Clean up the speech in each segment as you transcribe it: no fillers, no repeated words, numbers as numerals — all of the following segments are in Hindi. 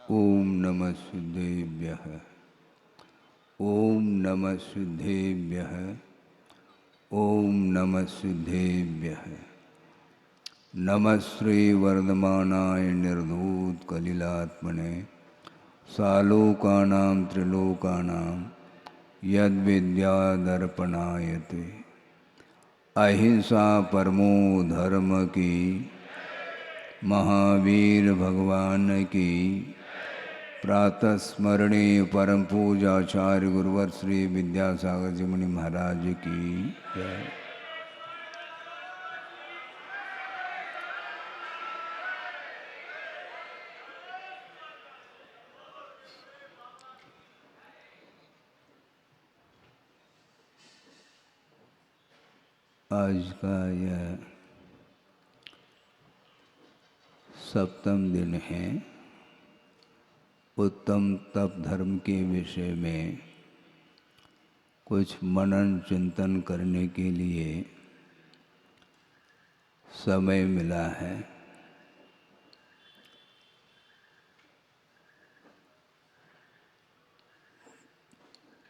ओम नमः सिद्धेभ्यः। ओम नमः सिद्धेभ्यः। ओम नमः सिद्धेभ्यः। नमः श्री वर्धमानाय निर्धूत कलिलात्मने सालोकानां त्रिलोकानां यद्विद्यादर्पणायते। अहिंसा परमो धर्म की, महावीर भगवान की। प्रातः स्मरणे परम पूजाचार्य गुरुवर श्री विद्यासागर जी मुनि महाराज की जय। आज का यह 7वां दिन है। उत्तम तप धर्म के विषय में कुछ मनन चिंतन करने के लिए समय मिला है।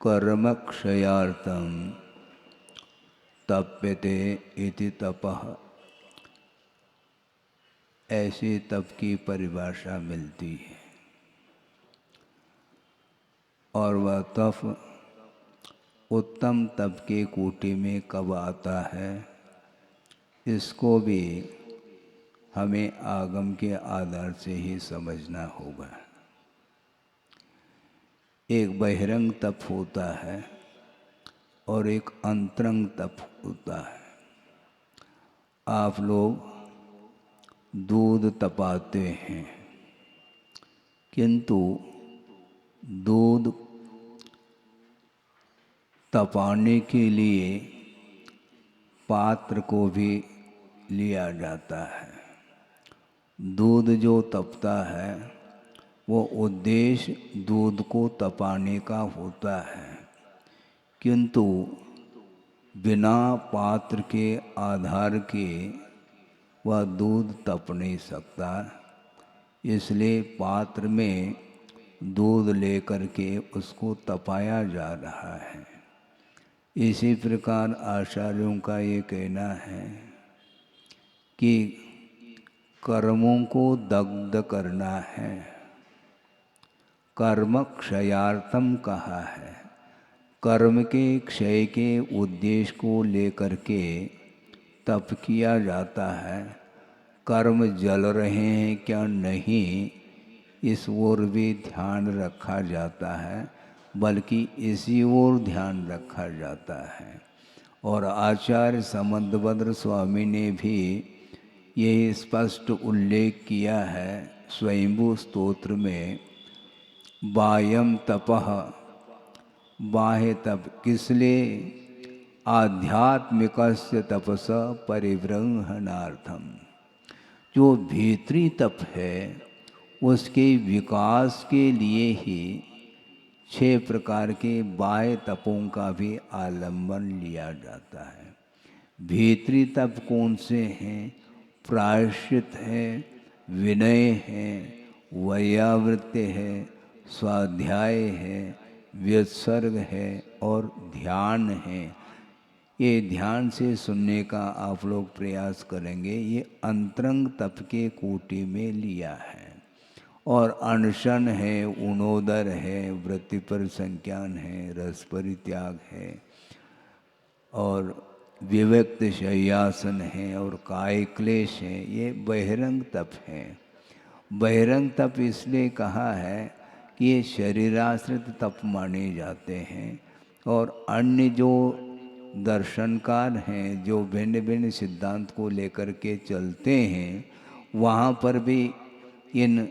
कर्मक्षयार्थम तप्यते इति तपः, ऐसे तप की परिभाषा मिलती है। और वह तप उत्तम तप के कोटि में कब आता है, इसको भी हमें आगम के आधार से ही समझना होगा। एक बहिरंग तप होता है और एक अंतरंग तप होता है। आप लोग दूध तपाते हैं, किंतु दूध तपाने के लिए पात्र को भी लिया जाता है। दूध जो तपता है वो उद्देश्य दूध को तपाने का होता है, किंतु बिना पात्र के आधार के वह दूध तप नहीं सकता। इसलिए पात्र में दूध लेकर के उसको तपाया जा रहा है। इसी प्रकार आचार्यों का ये कहना है कि कर्मों को दग्ध करना है। कर्म क्षयार्थम कहा है। कर्म के क्षय के उद्देश्य को लेकर के तप किया जाता है। कर्म जल रहे हैं क्या नहीं, इस ओर भी ध्यान रखा जाता है, बल्कि इसी ओर ध्यान रखा जाता है। और आचार्य समंतभद्र स्वामी ने भी यही स्पष्ट उल्लेख किया है स्वयंभू स्तोत्र में। बाह्यम तपः, बाह्य तप किसलिए? आध्यात्मिकस्य तपस परिवृंहनार्थम। जो भीतरी तप है उसके विकास के लिए ही 6 प्रकार के बाह्य तपों का भी आलंबन लिया जाता है। भीतरी तप कौन से हैं? प्रायश्चित है, विनय है, वैयावृत्ति है, स्वाध्याय है, व्युत्सर्ग है और ध्यान है। ये ध्यान से सुनने का आप लोग प्रयास करेंगे। ये अंतरंग तप के कोटि में लिया है। और अनशन है, उणोदर है, वृत्ति पर संज्ञान है, रस परित्याग है और विविक्त शय्यासन है और काय क्लेश है। ये बहिरंग तप है। बहिरंग तप इसलिए कहा है कि ये शरीराश्रित तप माने जाते हैं। और अन्य जो दर्शनकार हैं, जो भिन्न भिन्न सिद्धांत को लेकर के चलते हैं, वहाँ पर भी इन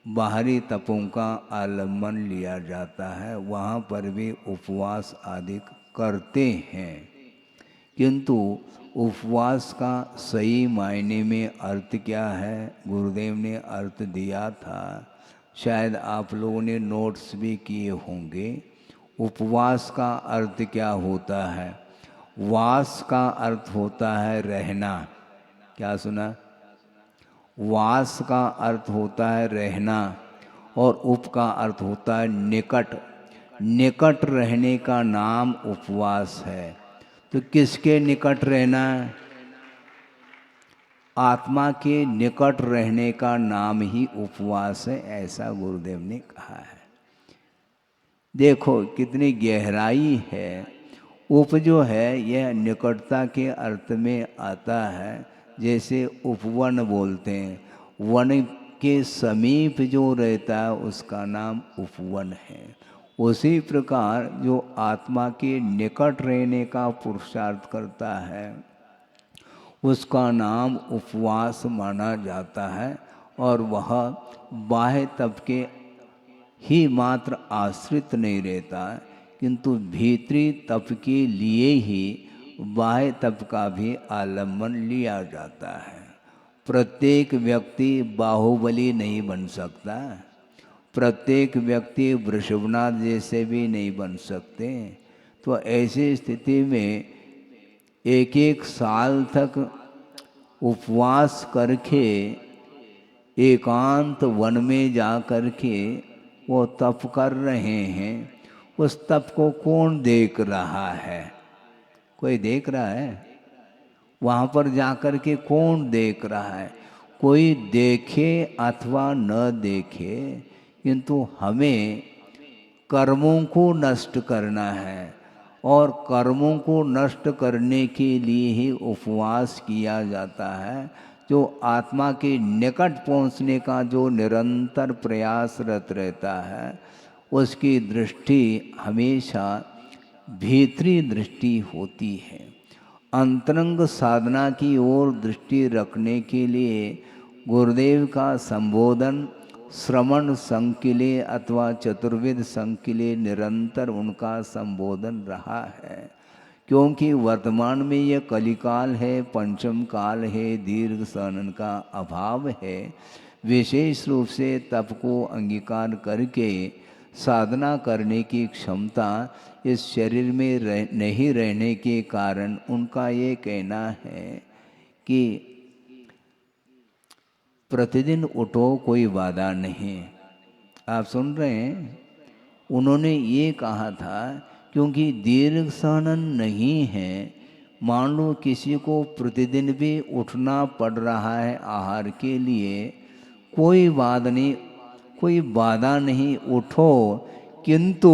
बाहरी तपों का आलम्बन लिया जाता है। वहाँ पर भी उपवास आदि करते हैं, किंतु उपवास का सही मायने में अर्थ क्या है, गुरुदेव ने अर्थ दिया था, शायद आप लोगों ने नोट्स भी किए होंगे। उपवास का अर्थ क्या होता है? वास का अर्थ होता है रहना। क्या सुना? वास का अर्थ होता है रहना और उप का अर्थ होता है निकट। निकट रहने का नाम उपवास है। तो किसके निकट रहना है? आत्मा के निकट रहने का नाम ही उपवास है, ऐसा गुरुदेव ने कहा है। देखो कितनी गहराई है। उप जो है यह निकटता के अर्थ में आता है। जैसे उपवन बोलते हैं, वन के समीप जो रहता है उसका नाम उपवन है। उसी प्रकार जो आत्मा के निकट रहने का पुरुषार्थ करता है उसका नाम उपवास माना जाता है। और वह बाह्य तप के ही मात्र आश्रित नहीं रहता, किंतु भीतरी तप के लिए ही बाह्य तप का भी आलम्बन लिया जाता है। प्रत्येक व्यक्ति बाहुबली नहीं बन सकता, प्रत्येक व्यक्ति वृषभनाथ जैसे भी नहीं बन सकते। तो ऐसी स्थिति में एक एक साल तक उपवास करके एकांत वन में जा कर के वो तप कर रहे हैं। उस तप को कौन देख रहा है? कोई देख रहा है? वहाँ पर जा कर के कौन देख रहा है? कोई देखे अथवा न देखे, किंतु हमें कर्मों को नष्ट करना है। और कर्मों को नष्ट करने के लिए ही उपवास किया जाता है। जो आत्मा के निकट पहुँचने का जो निरंतर प्रयासरत रहता है उसकी दृष्टि हमेशा भीतरी दृष्टि होती है। अंतरंग साधना की ओर दृष्टि रखने के लिए गुरुदेव का संबोधन श्रवण संघ के लिए अथवा चतुर्वेद संघ के लिए निरंतर उनका संबोधन रहा है। क्योंकि वर्तमान में यह कलिकाल है, पंचम काल है, दीर्घ सहन का अभाव है। विशेष रूप से तप को अंगीकार करके साधना करने की क्षमता इस शरीर में नहीं रहने के कारण उनका ये कहना है कि प्रतिदिन उठो, कोई बाधा नहीं। आप सुन रहे हैं? उन्होंने ये कहा था क्योंकि दीर्घ सहनन नहीं है। मान लो किसी को प्रतिदिन भी उठना पड़ रहा है आहार के लिए, कोई बात नहीं, कोई बाधा नहीं, उठो, किंतु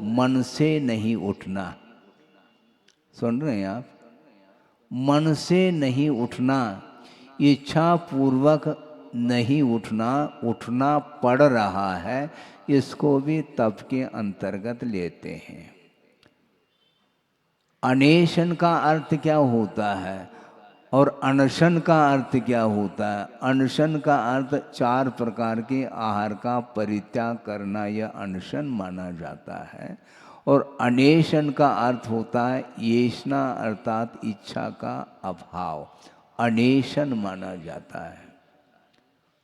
मन से नहीं उठना। सुन रहे हैं आप? मन से नहीं उठना, इच्छा पूर्वक नहीं उठना, उठना पड़ रहा है, इसको भी तप के अंतर्गत लेते हैं। अनेशन का अर्थ क्या होता है और अनशन का अर्थ क्या होता है? अनशन का अर्थ 4 प्रकार के आहार का परित्याग करना, यह अनशन माना जाता है। और अनेशन का अर्थ होता है येषणा अर्थात इच्छा का अभाव, अनेशन माना जाता है।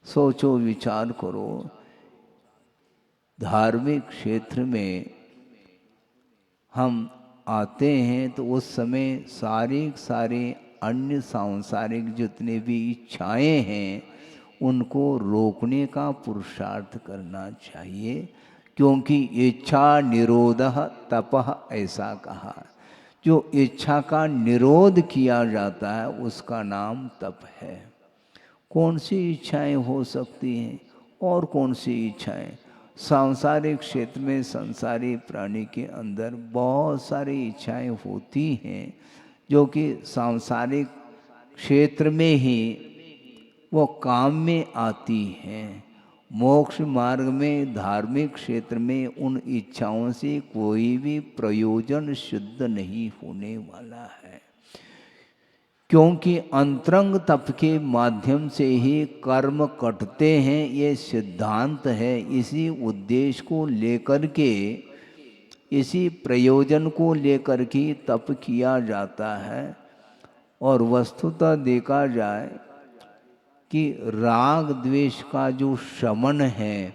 सोचो, विचार करो, धार्मिक क्षेत्र में हम आते हैं तो उस समय सारे अन्य सांसारिक जितने भी इच्छाएं हैं उनको रोकने का पुरुषार्थ करना चाहिए। क्योंकि इच्छा निरोधः तपः, ऐसा कहा। जो इच्छा का निरोध किया जाता है उसका नाम तप है। कौन सी इच्छाएं हो सकती हैं और कौन सी इच्छाएं? सांसारिक क्षेत्र में संसारी प्राणी के अंदर बहुत सारी इच्छाएं होती हैं जो कि सांसारिक क्षेत्र में ही वो काम में आती हैं। मोक्ष मार्ग में, धार्मिक क्षेत्र में उन इच्छाओं से कोई भी प्रयोजन सिद्ध नहीं होने वाला है। क्योंकि अंतरंग तप के माध्यम से ही कर्म कटते हैं, ये सिद्धांत है। इसी उद्देश्य को लेकर के, इसी प्रयोजन को लेकर के तप किया जाता है। और वस्तुतः देखा जाए कि राग द्वेष का जो शमन है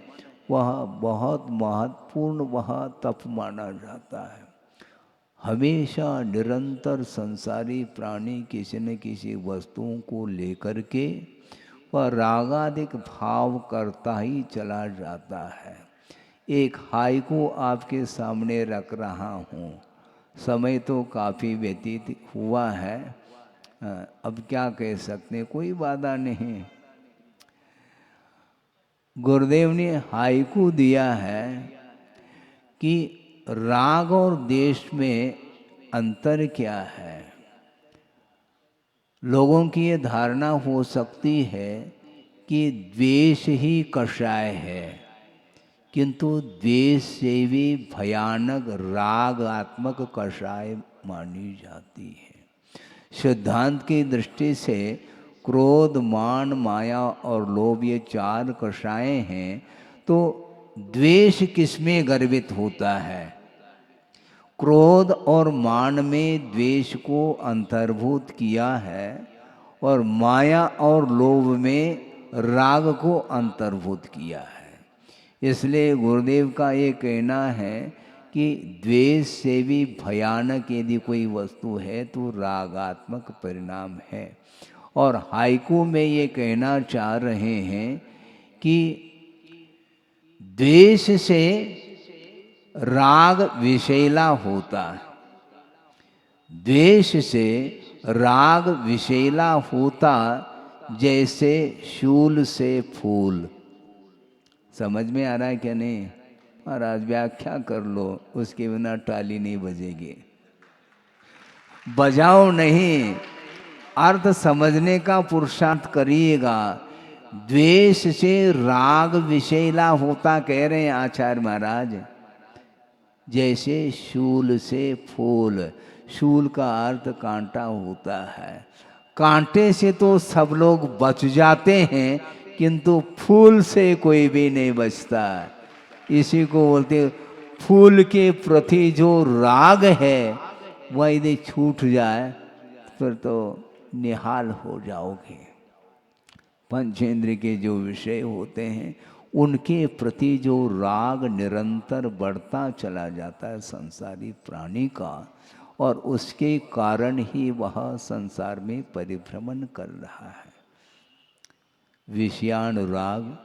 वह बहुत महत्वपूर्ण वह तप माना जाता है। हमेशा निरंतर संसारी प्राणी किसी न किसी वस्तुओं को लेकर के वह रागादिक भाव करता ही चला जाता है। एक हाइकू आपके सामने रख रहा हूँ। समय तो काफ़ी व्यतीत हुआ है, अब क्या कह सकते हैं, कोई बाधा नहीं। गुरुदेव ने हाइकू दिया है कि राग और द्वेष में अंतर क्या है। लोगों की ये धारणा हो सकती है कि द्वेष ही कषाय है, किंतु द्वेष से भी भयानक रागात्मक कषाय मानी जाती है। सिद्धांत की दृष्टि से क्रोध, मान, माया और लोभ ये चार कषाय हैं। तो द्वेष किसमें गर्भित होता है? क्रोध और मान में द्वेष को अंतर्भूत किया है और माया और लोभ में राग को अंतर्भूत किया है। इसलिए गुरुदेव का ये कहना है कि द्वेष से भी भयानक यदि कोई वस्तु है तो रागात्मक परिणाम है। और हाइकू में ये कहना चाह रहे हैं कि द्वेष से राग विषैला होता है, द्वेष से राग विषैला होता जैसे शूल से फूल। समझ में आ रहा है क्या नहीं? महाराज व्याख्या कर लो, उसके बिना टाली नहीं बजेगी। बजाओ नहीं, अर्थ समझने का पुरुषार्थ करिएगा। द्वेष से राग विषैला होता कह रहे हैं आचार्य महाराज, जैसे शूल से फूल। शूल का अर्थ कांटा होता है। कांटे से तो सब लोग बच जाते हैं, किंतु फूल से कोई भी नहीं बचता। इसी को बोलते फूल के प्रति जो राग है वह यदि छूट जाए फिर तो निहाल हो जाओगे। पंचेंद्र के जो विषय होते हैं उनके प्रति जो राग निरंतर बढ़ता चला जाता है संसारी प्राणी का, और उसके कारण ही वह संसार में परिभ्रमण कर रहा है। विषयानुराग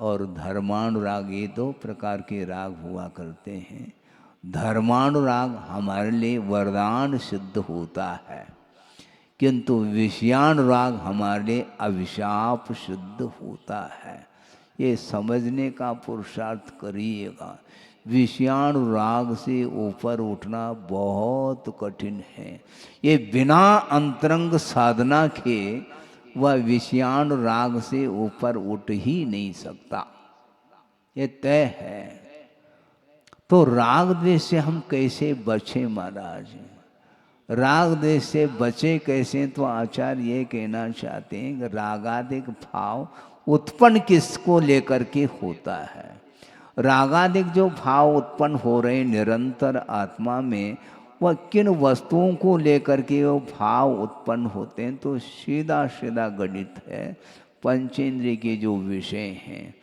और धर्मानुराग ये दो प्रकार के राग हुआ करते हैं। धर्मानुराग हमारे लिए वरदान सिद्ध होता है, किंतु विषयानुराग हमारे लिए अभिशाप सिद्ध होता है। ये समझने का पुरुषार्थ करिएगा। विषयानुराग से ऊपर उठना बहुत कठिन है। ये बिना अंतरंग साधना के वह विषयानुराग से ऊपर उठ ही नहीं सकता, ये तय है। तो राग द्वेष से हम कैसे बचें महाराज? राग द्वेष से बचे कैसे? तो आचार्य ये कहना चाहते हैं कि रागादिक भाव उत्पन्न किसको लेकर के होता है? रागादिक जो भाव उत्पन्न हो रहे निरंतर आत्मा में, वह किन वस्तुओं को लेकर के वो भाव उत्पन्न होते हैं? तो सीधा सीधा गणित है। पंचेंद्रिय के जो विषय हैं,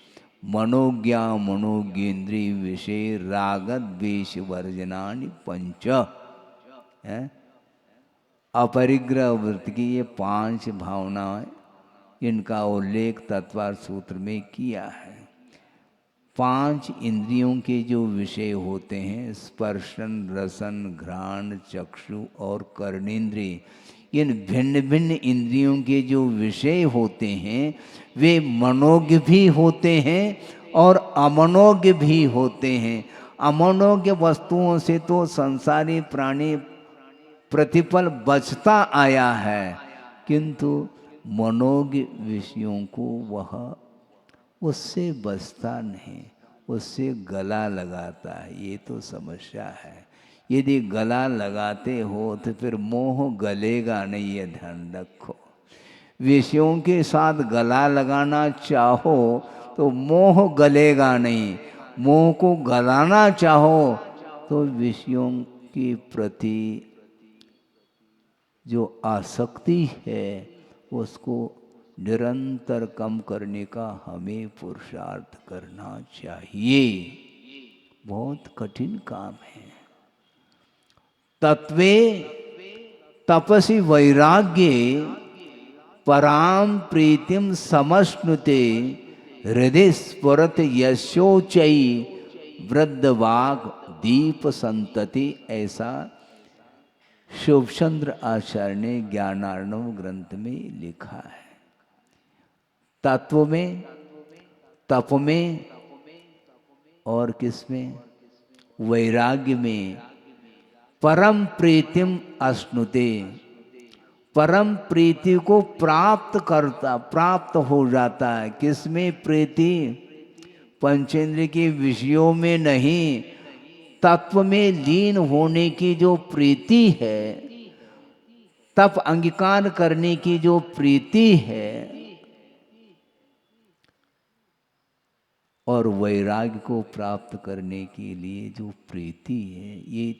मनोज्ञा मनोज्ञेन्द्रिय विषय रागद्वेष वर्जनानि पंच है। अपरिग्रह वृत्ति की ये 5 भावनाएं, इनका उल्लेख तत्वार्थ सूत्र में किया है। 5 इंद्रियों के जो विषय होते हैं, स्पर्शन, रसन, घ्राण, चक्षु और कर्णेंद्रिय, इन भिन्न भिन्न इंद्रियों के जो विषय होते हैं वे मनोज्ञ भी होते हैं और अमनोज्ञ भी होते हैं। अमनोज्ञ वस्तुओं से तो संसारी प्राणी प्रतिपल बचता आया है, किंतु मनोज्ञ विषयों को वह उससे बचता नहीं, उससे गला लगाता है। ये तो समस्या है। यदि गला लगाते हो तो फिर मोह गलेगा नहीं, ये ध्यान रखो। विषयों के साथ गला लगाना चाहो तो मोह गलेगा नहीं। मोह को गलाना चाहो तो विषयों के प्रति जो आसक्ति है उसको निरंतर कम करने का हमें पुरुषार्थ करना चाहिए। बहुत कठिन काम है। तत्वे तपसि वैराग्ये पराम प्रीतिम समश्नुते हृदय स्फुरत यशोचई वृद्धवाग दीप संतति। ऐसा शुभचंद्र आचार्य ने ज्ञानार्णव ग्रंथ में लिखा है। तत्व में, तप में और किसमें? वैराग्य में परम प्रीतिम अश्नुते, परम प्रीति को प्राप्त हो जाता है। किसमें प्रीति? पंचेंद्र के विषयों में नहीं, तत्व में लीन होने की जो प्रीति है, तप अंगीकार करने की जो प्रीति है, और वैराग्य को प्राप्त करने के लिए जो प्रीति है, ये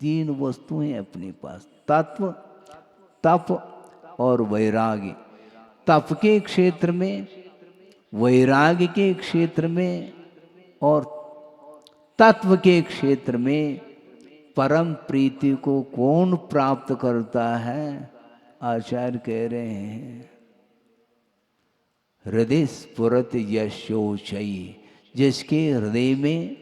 तीन वस्तुएं अपने पास, तत्व, तप और वैराग्य। तप के क्षेत्र में, वैराग्य के क्षेत्र में और तत्व के क्षेत्र में परम प्रीति को कौन प्राप्त करता है? आचार्य कह रहे हैं हृदय स्फुरत यशोचई, जिसके हृदय में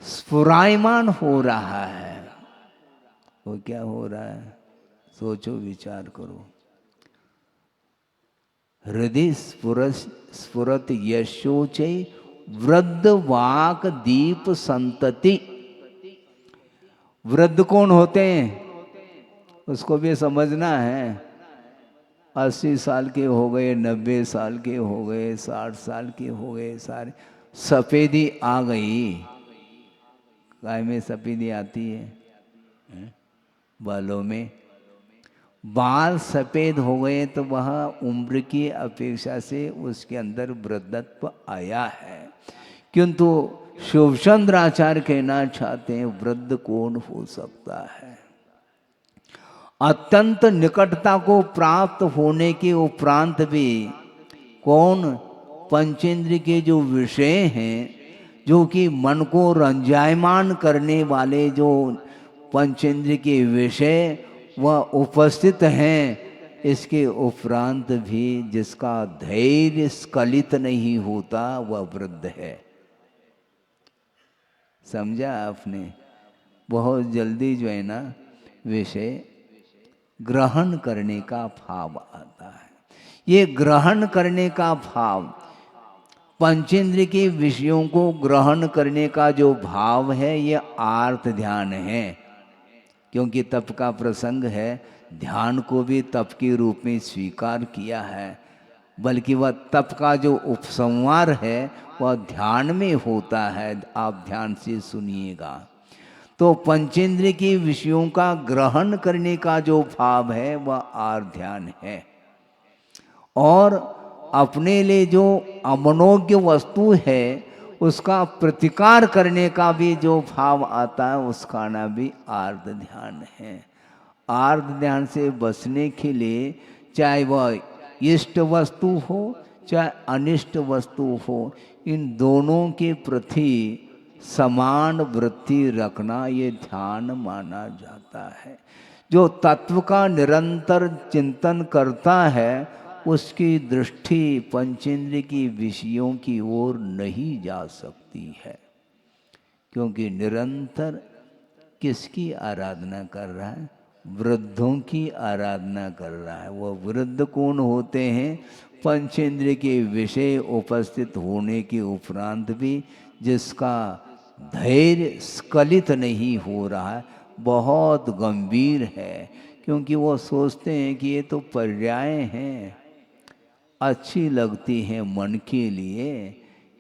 स्फुरायमान हो रहा है। वो क्या हो रहा है? सोचो, विचार करो। हृदय स्फुरत यशोचई वृद्ध वाक दीप संतति। वृद्ध कौन होते हैं? उसको भी समझना है। 80 साल के हो गए, 90 साल के हो गए, 60 साल के हो गए, सारे सफेदी आ गई। गाय में सफेदी आती है, बालों में बाल सफेद हो गए तो वह उम्र की अपेक्षा से उसके अंदर वृद्धत्व आया है। किंतु शुभचंद्र आचार्य कहना चाहते हैं वृद्ध कौन हो सकता है? अत्यंत निकटता को प्राप्त होने के उपरांत भी कौन? पंचेंद्र के जो विषय हैं, जो कि मन को रंजायमान करने वाले जो पंचेंद्र के विषय वह उपस्थित हैं, इसके उपरांत भी जिसका धैर्य स्खलित नहीं होता वह वृद्ध है। समझा आपने? बहुत जल्दी जो है ना विषय ग्रहण करने का भाव आता है। ये ग्रहण करने का भाव, पंचेंद्र के विषयों को ग्रहण करने का जो भाव है, ये आर्त ध्यान है। क्योंकि तप का प्रसंग है, ध्यान को भी तप के रूप में स्वीकार किया है, बल्कि वह तप का जो उपसंहार है वह ध्यान में होता है। आप ध्यान से सुनिएगा। तो पंचेंद्र के विषयों का ग्रहण करने का जो भाव है वह आर्त ध्यान है। और अपने लिए जो अमनोज्ञ वस्तु है उसका प्रतिकार करने का भी जो भाव आता है उसका नाम भी आर्त ध्यान है। आर्त ध्यान से बचने के लिए चाहे वह इष्ट वस्तु हो चाहे अनिष्ट वस्तु हो, इन दोनों के प्रति समान वृत्ति रखना ये ध्यान माना जाता है। जो तत्व का निरंतर चिंतन करता है उसकी दृष्टि पंचेंद्र की विषयों की ओर नहीं जा सकती है। क्योंकि निरंतर किसकी आराधना कर रहा है? वृद्धों की आराधना कर रहा है। वह वृद्ध कौन होते हैं? पंचेंद्र के विषय उपस्थित होने के उपरांत भी जिसका धैर्य स्खलित नहीं हो रहा है, बहुत गंभीर है। क्योंकि वो सोचते हैं कि ये तो पर्याय हैं, अच्छी लगती है मन के लिए,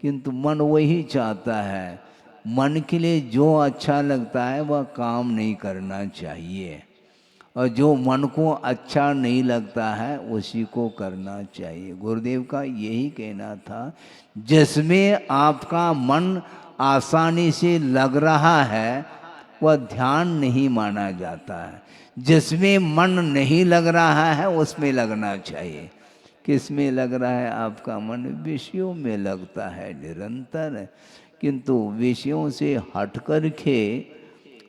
किंतु मन वही चाहता है, मन के लिए जो अच्छा लगता है वह काम नहीं करना चाहिए, और जो मन को अच्छा नहीं लगता है उसी को करना चाहिए। गुरुदेव का यही कहना था, जिसमें आपका मन आसानी से लग रहा है वह ध्यान नहीं माना जाता है। जिसमें मन नहीं लग रहा है उसमें लगना चाहिए। किस में लग रहा है आपका मन? विषयों में लगता है निरंतर, किंतु विषयों से हट कर के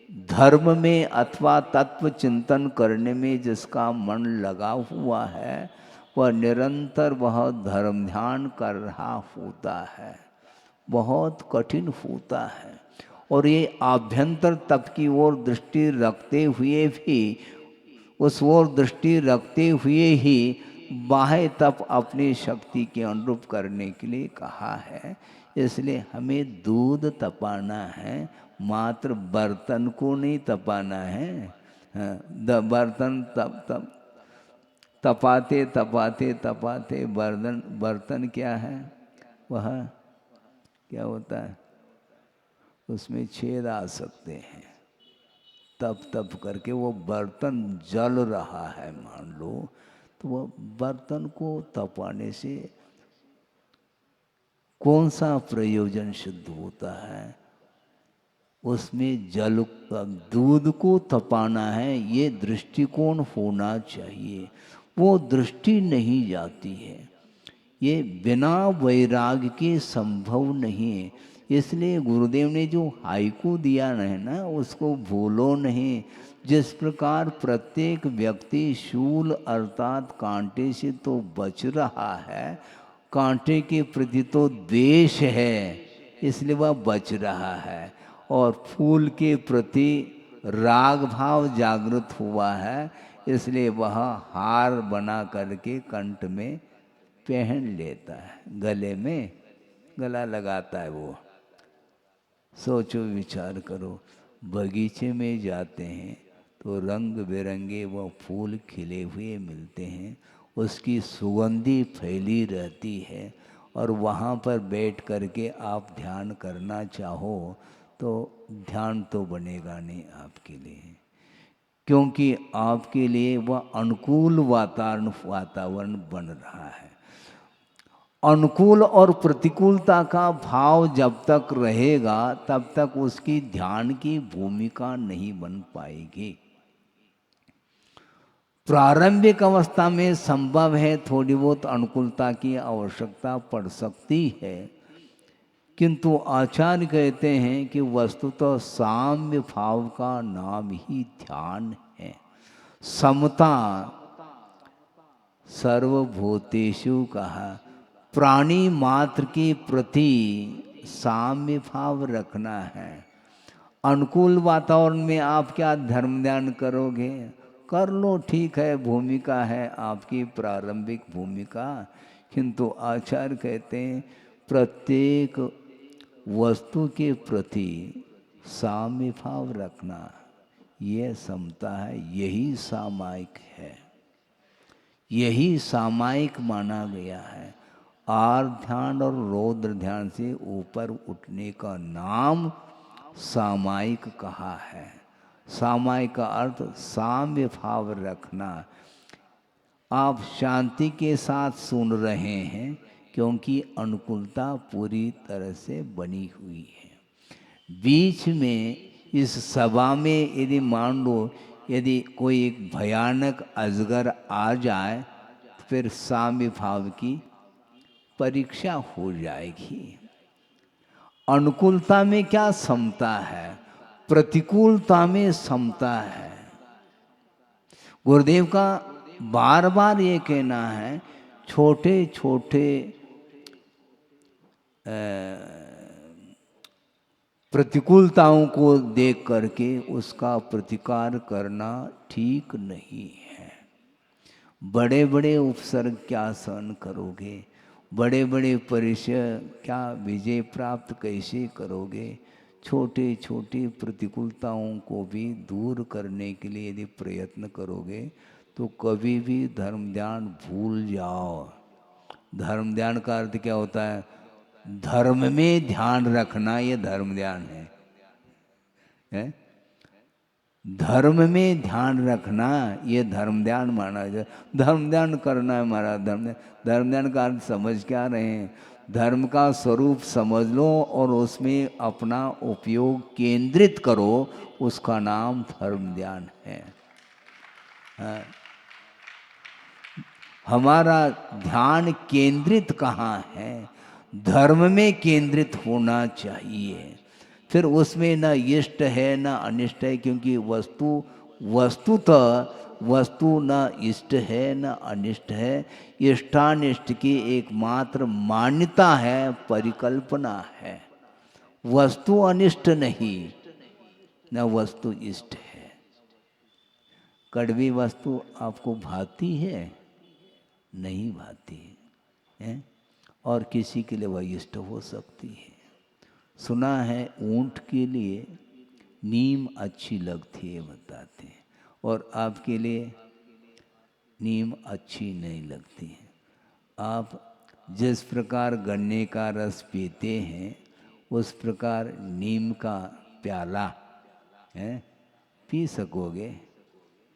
धर्म में अथवा तत्व चिंतन करने में जिसका मन लगा हुआ है वह निरंतर वह धर्म ध्यान कर रहा होता है। बहुत कठिन होता है। और ये आभ्यंतर तप की ओर दृष्टि रखते हुए भी, उस ओर दृष्टि रखते हुए ही बाह्य तप अपनी शक्ति के अनुरूप करने के लिए कहा है। इसलिए हमें दूध तपाना है, मात्र बर्तन को नहीं तपाना है। हाँ, बर्तन तपाते तपाते तपाते बर्तन, बर्तन क्या है, वह क्या होता है, उसमें छेद आ सकते हैं। तप तप करके वो बर्तन जल रहा है मान लो, तो वह बर्तन को तपाने से कौन सा प्रयोजन सिद्ध होता है? उसमें जल, दूध को तपाना है, ये दृष्टिकोण होना चाहिए। वो दृष्टि नहीं जाती है। ये बिना वैराग के संभव नहीं है। इसलिए गुरुदेव ने जो हाइकू दिया है ना, उसको भूलो नहीं। जिस प्रकार प्रत्येक व्यक्ति शूल अर्थात कांटे से तो बच रहा है, कांटे के प्रति तो द्वेष है, इसलिए वह बच रहा है। और फूल के प्रति राग भाव जागृत हुआ है, इसलिए वह हार बना करके कंठ में पहन लेता है, गले में गला लगाता है। वो सोचो विचार करो, बगीचे में जाते हैं तो रंग बिरंगे वो फूल खिले हुए मिलते हैं, उसकी सुगंधी फैली रहती है। और वहाँ पर बैठ करके आप ध्यान करना चाहो तो ध्यान तो बनेगा नहीं आपके लिए, क्योंकि आपके लिए वह अनुकूल वातावरण बन रहा है। अनुकूल और प्रतिकूलता का भाव जब तक रहेगा तब तक उसकी ध्यान की भूमिका नहीं बन पाएगी। प्रारंभिक अवस्था में संभव है थोड़ी बहुत अनुकूलता की आवश्यकता पड़ सकती है, किंतु आचार्य कहते हैं कि वस्तुतः साम्य भाव का नाम ही ध्यान है। समता सर्वभूतेषु कहा, प्राणी मात्र के प्रति साम्य भाव रखना है। अनुकूल वातावरण में आप क्या धर्म ध्यान करोगे? कर लो, ठीक है, भूमिका है आपकी प्रारंभिक भूमिका, किंतु आचार्य कहते हैं प्रत्येक वस्तु के प्रति साम्य भाव रखना, यह समता है, यही सामायिक है, यही सामायिक माना गया है। आर ध्यान और रौद्र ध्यान से ऊपर उठने का नाम सामायिक कहा है। सामायिक का अर्थ साम्य भाव रखना। आप शांति के साथ सुन रहे हैं क्योंकि अनुकूलता पूरी तरह से बनी हुई है। बीच में इस सभा में यदि मान लो यदि कोई एक भयानक अजगर आ जाए तो फिर साम्य भाव की परीक्षा हो जाएगी। अनुकूलता में क्या समता है, प्रतिकूलता में समता है। गुरुदेव का बार बार ये कहना है, छोटे छोटे प्रतिकूलताओं को देख करके उसका प्रतिकार करना ठीक नहीं है। बड़े बड़े उपसर्ग क्या सहन करोगे, बड़े बड़े परिचय क्या विजय प्राप्त कैसे करोगे? छोटे छोटे प्रतिकूलताओं को भी दूर करने के लिए यदि प्रयत्न करोगे तो कभी भी धर्म ध्यान भूल जाओ। धर्म ध्यान का अर्थ क्या होता है? धर्म में ध्यान रखना, ये धर्म ध्यान है? धर्म में ध्यान रखना ये धर्म ध्यान माना जाए। धर्म ध्यान करना है हमारा धर्म ध्यान का अर्थ समझ क्या रहे हैं? धर्म का स्वरूप समझ लो और उसमें अपना उपयोग केंद्रित करो, उसका नाम धर्म ध्यान है। हाँ। हमारा ध्यान केंद्रित कहाँ है? धर्म में केंद्रित होना चाहिए। फिर उसमें न इष्ट है न अनिष्ट है, क्योंकि वस्तुतः वस्तु न इष्ट है न अनिष्ट है। इष्टानिष्ट की एकमात्र मान्यता है, परिकल्पना है। वस्तु अनिष्ट नहीं, न वस्तु इष्ट है। कड़वी वस्तु आपको भाती है? नहीं भाती है, और किसी के लिए वह इष्ट हो सकती है। सुना है ऊंट के लिए नीम अच्छी लगती है बताते हैं, और आपके लिए नीम अच्छी नहीं लगती है। आप जिस प्रकार गन्ने का रस पीते हैं उस प्रकार नीम का प्याला है पी सकोगे?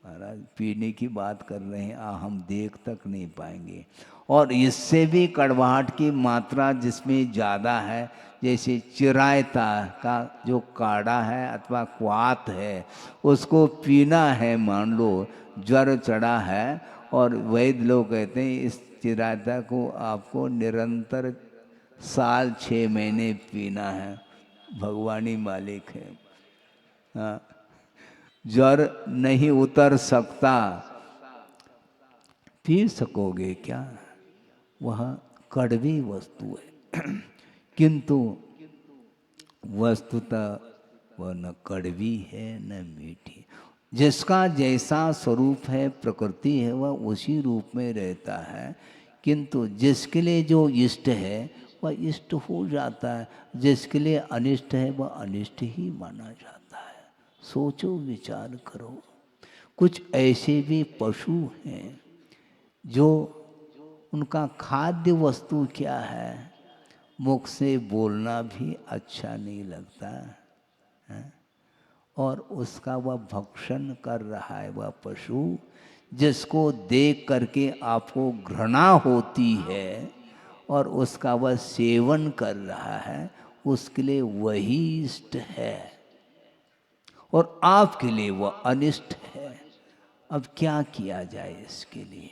महाराज पीने की बात कर रहे हैं, हम देख तक नहीं पाएंगे। और इससे भी कड़वाहट की मात्रा जिसमें ज़्यादा है, जैसे चिरायता का जो काढ़ा है अथवा क्वाथ है, उसको पीना है, मान लो ज्वर चढ़ा है, और वैद्य लोग कहते हैं इस चिरायता को आपको निरंतर साल 6 महीने पीना है। भगवानी मालिक है। हाँ, ज्वर नहीं उतर सकता, पी सकोगे क्या? वह कड़वी वस्तु है। किंतु वस्तुतः वह न कड़वी है न मीठी। जिसका जैसा स्वरूप है, प्रकृति है, वह उसी रूप में रहता है। किंतु जिसके लिए जो इष्ट है वह इष्ट हो जाता है, जिसके लिए अनिष्ट है वह अनिष्ट ही माना जाता है। सोचो, विचार करो। कुछ ऐसे भी पशु हैं जो उनका खाद्य वस्तु क्या है, मुख से बोलना भी अच्छा नहीं लगता है, और उसका वह भक्षण कर रहा है। वह पशु जिसको देख करके आपको घृणा होती है और उसका वह सेवन कर रहा है, उसके लिए वही इष्ट है और आपके लिए वह अनिष्ट है। अब क्या किया जाए इसके लिए?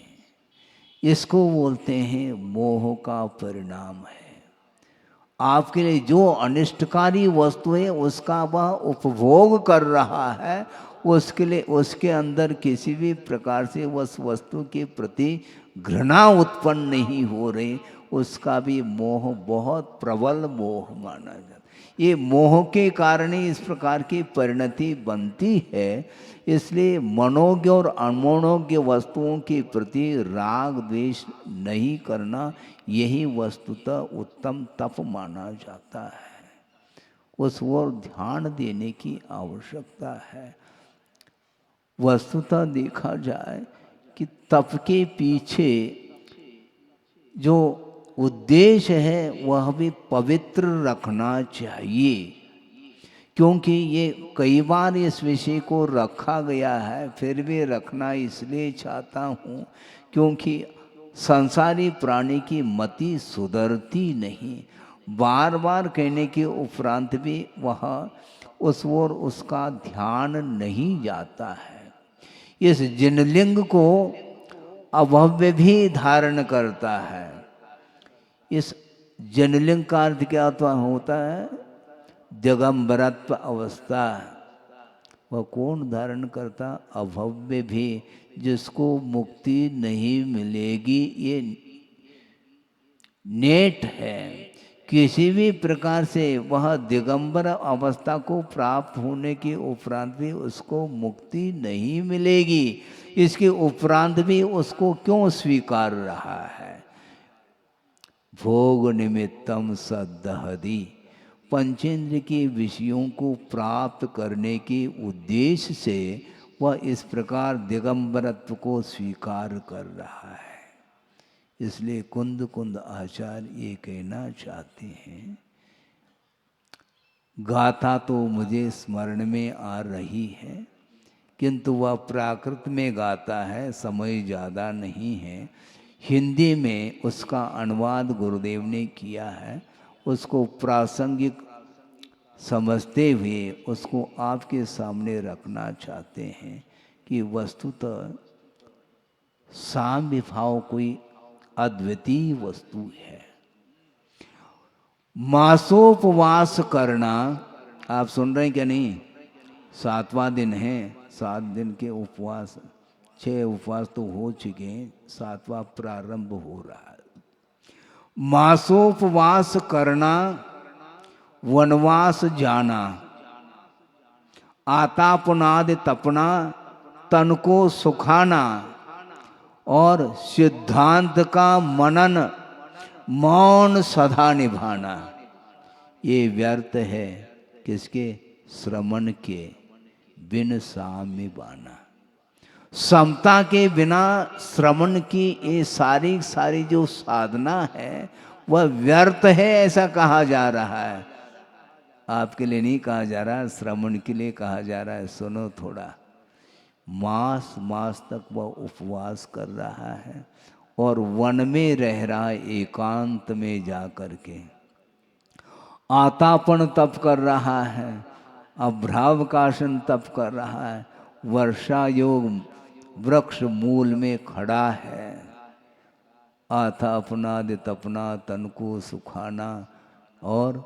इसको बोलते हैं मोह का परिणाम है। आपके लिए जो अनिष्टकारी वस्तु है उसका वह उपभोग कर रहा है, उसके लिए उसके अंदर किसी भी प्रकार से उस वस्तु के प्रति घृणा उत्पन्न नहीं हो रही, उसका भी मोह बहुत प्रबल मोह माना जाता है। ये मोह के कारण ही इस प्रकार की परिणति बनती है। इसलिए मनोज्ञ और अमनोज्ञ वस्तुओं के प्रति राग द्वेष नहीं करना, यही वस्तुतः उत्तम तप माना जाता है। उस ओर ध्यान देने की आवश्यकता है। वस्तुतः देखा जाए कि तप के पीछे जो उद्देश्य है वह भी पवित्र रखना चाहिए, क्योंकि ये कई बार इस विषय को रखा गया है, फिर भी रखना इसलिए चाहता हूँ क्योंकि संसारी प्राणी की मति सुधरती नहीं। बार बार कहने के उपरांत भी वह उस ओर उसका ध्यान नहीं जाता है। इस जिनलिंग को अभव्य भी धारण करता है। इस जनलिंग का अर्थ क्या होता है? दिगंबरत्व अवस्था। वह कौन धारण करता? अभव्य भी, जिसको मुक्ति नहीं मिलेगी, ये नेट है। किसी भी प्रकार से वह दिगंबर अवस्था को प्राप्त होने के उपरांत भी उसको मुक्ति नहीं मिलेगी। इसके उपरांत भी उसको क्यों स्वीकार रहा है? भोग निमित्तम सदहदी। पंचेंद्र के विषयों को प्राप्त करने के उद्देश्य से वह इस प्रकार दिगंबरत्व को स्वीकार कर रहा है। इसलिए कुंद कुंद आचार्य ये कहना चाहते हैं, गाथा तो मुझे स्मरण में आ रही है, किंतु वह प्राकृत में गाता है, समय ज़्यादा नहीं है। हिंदी में उसका अनुवाद गुरुदेव ने किया है, उसको प्रासंगिक समझते हुए उसको आपके सामने रखना चाहते हैं कि वस्तुतः साम्यभाव कोई अद्वितीय वस्तु है। मासोपवास करना आप सुन रहे हैं क्या नहीं? 7वां दिन है, 7 दिन के उपवास, 6 उपवास तो हो चुके हैं, 7वां प्रारंभ हो रहा है। मासोपवास करना, वनवास जाना, आतापनाद तपना, तन को सुखाना और सिद्धांत का मनन, मौन सदा निभाना, ये व्यर्थ है किसके? श्रमण के, बिन साम्य बाना। समता के बिना श्रमण की ये सारी सारी जो साधना है वह व्यर्थ है, ऐसा कहा जा रहा है। आपके लिए नहीं कहा जा रहा, श्रमण के लिए कहा जा रहा है। सुनो थोड़ा। मास मास तक वह उपवास कर रहा है और वन में रह रहा है, एकांत में जा कर के आतापन तप कर रहा है, अभ्रावकाशन तप कर रहा है, वर्षा योग वृक्ष मूल में खड़ा है। आतापनाद तपना, तन को सुखाना और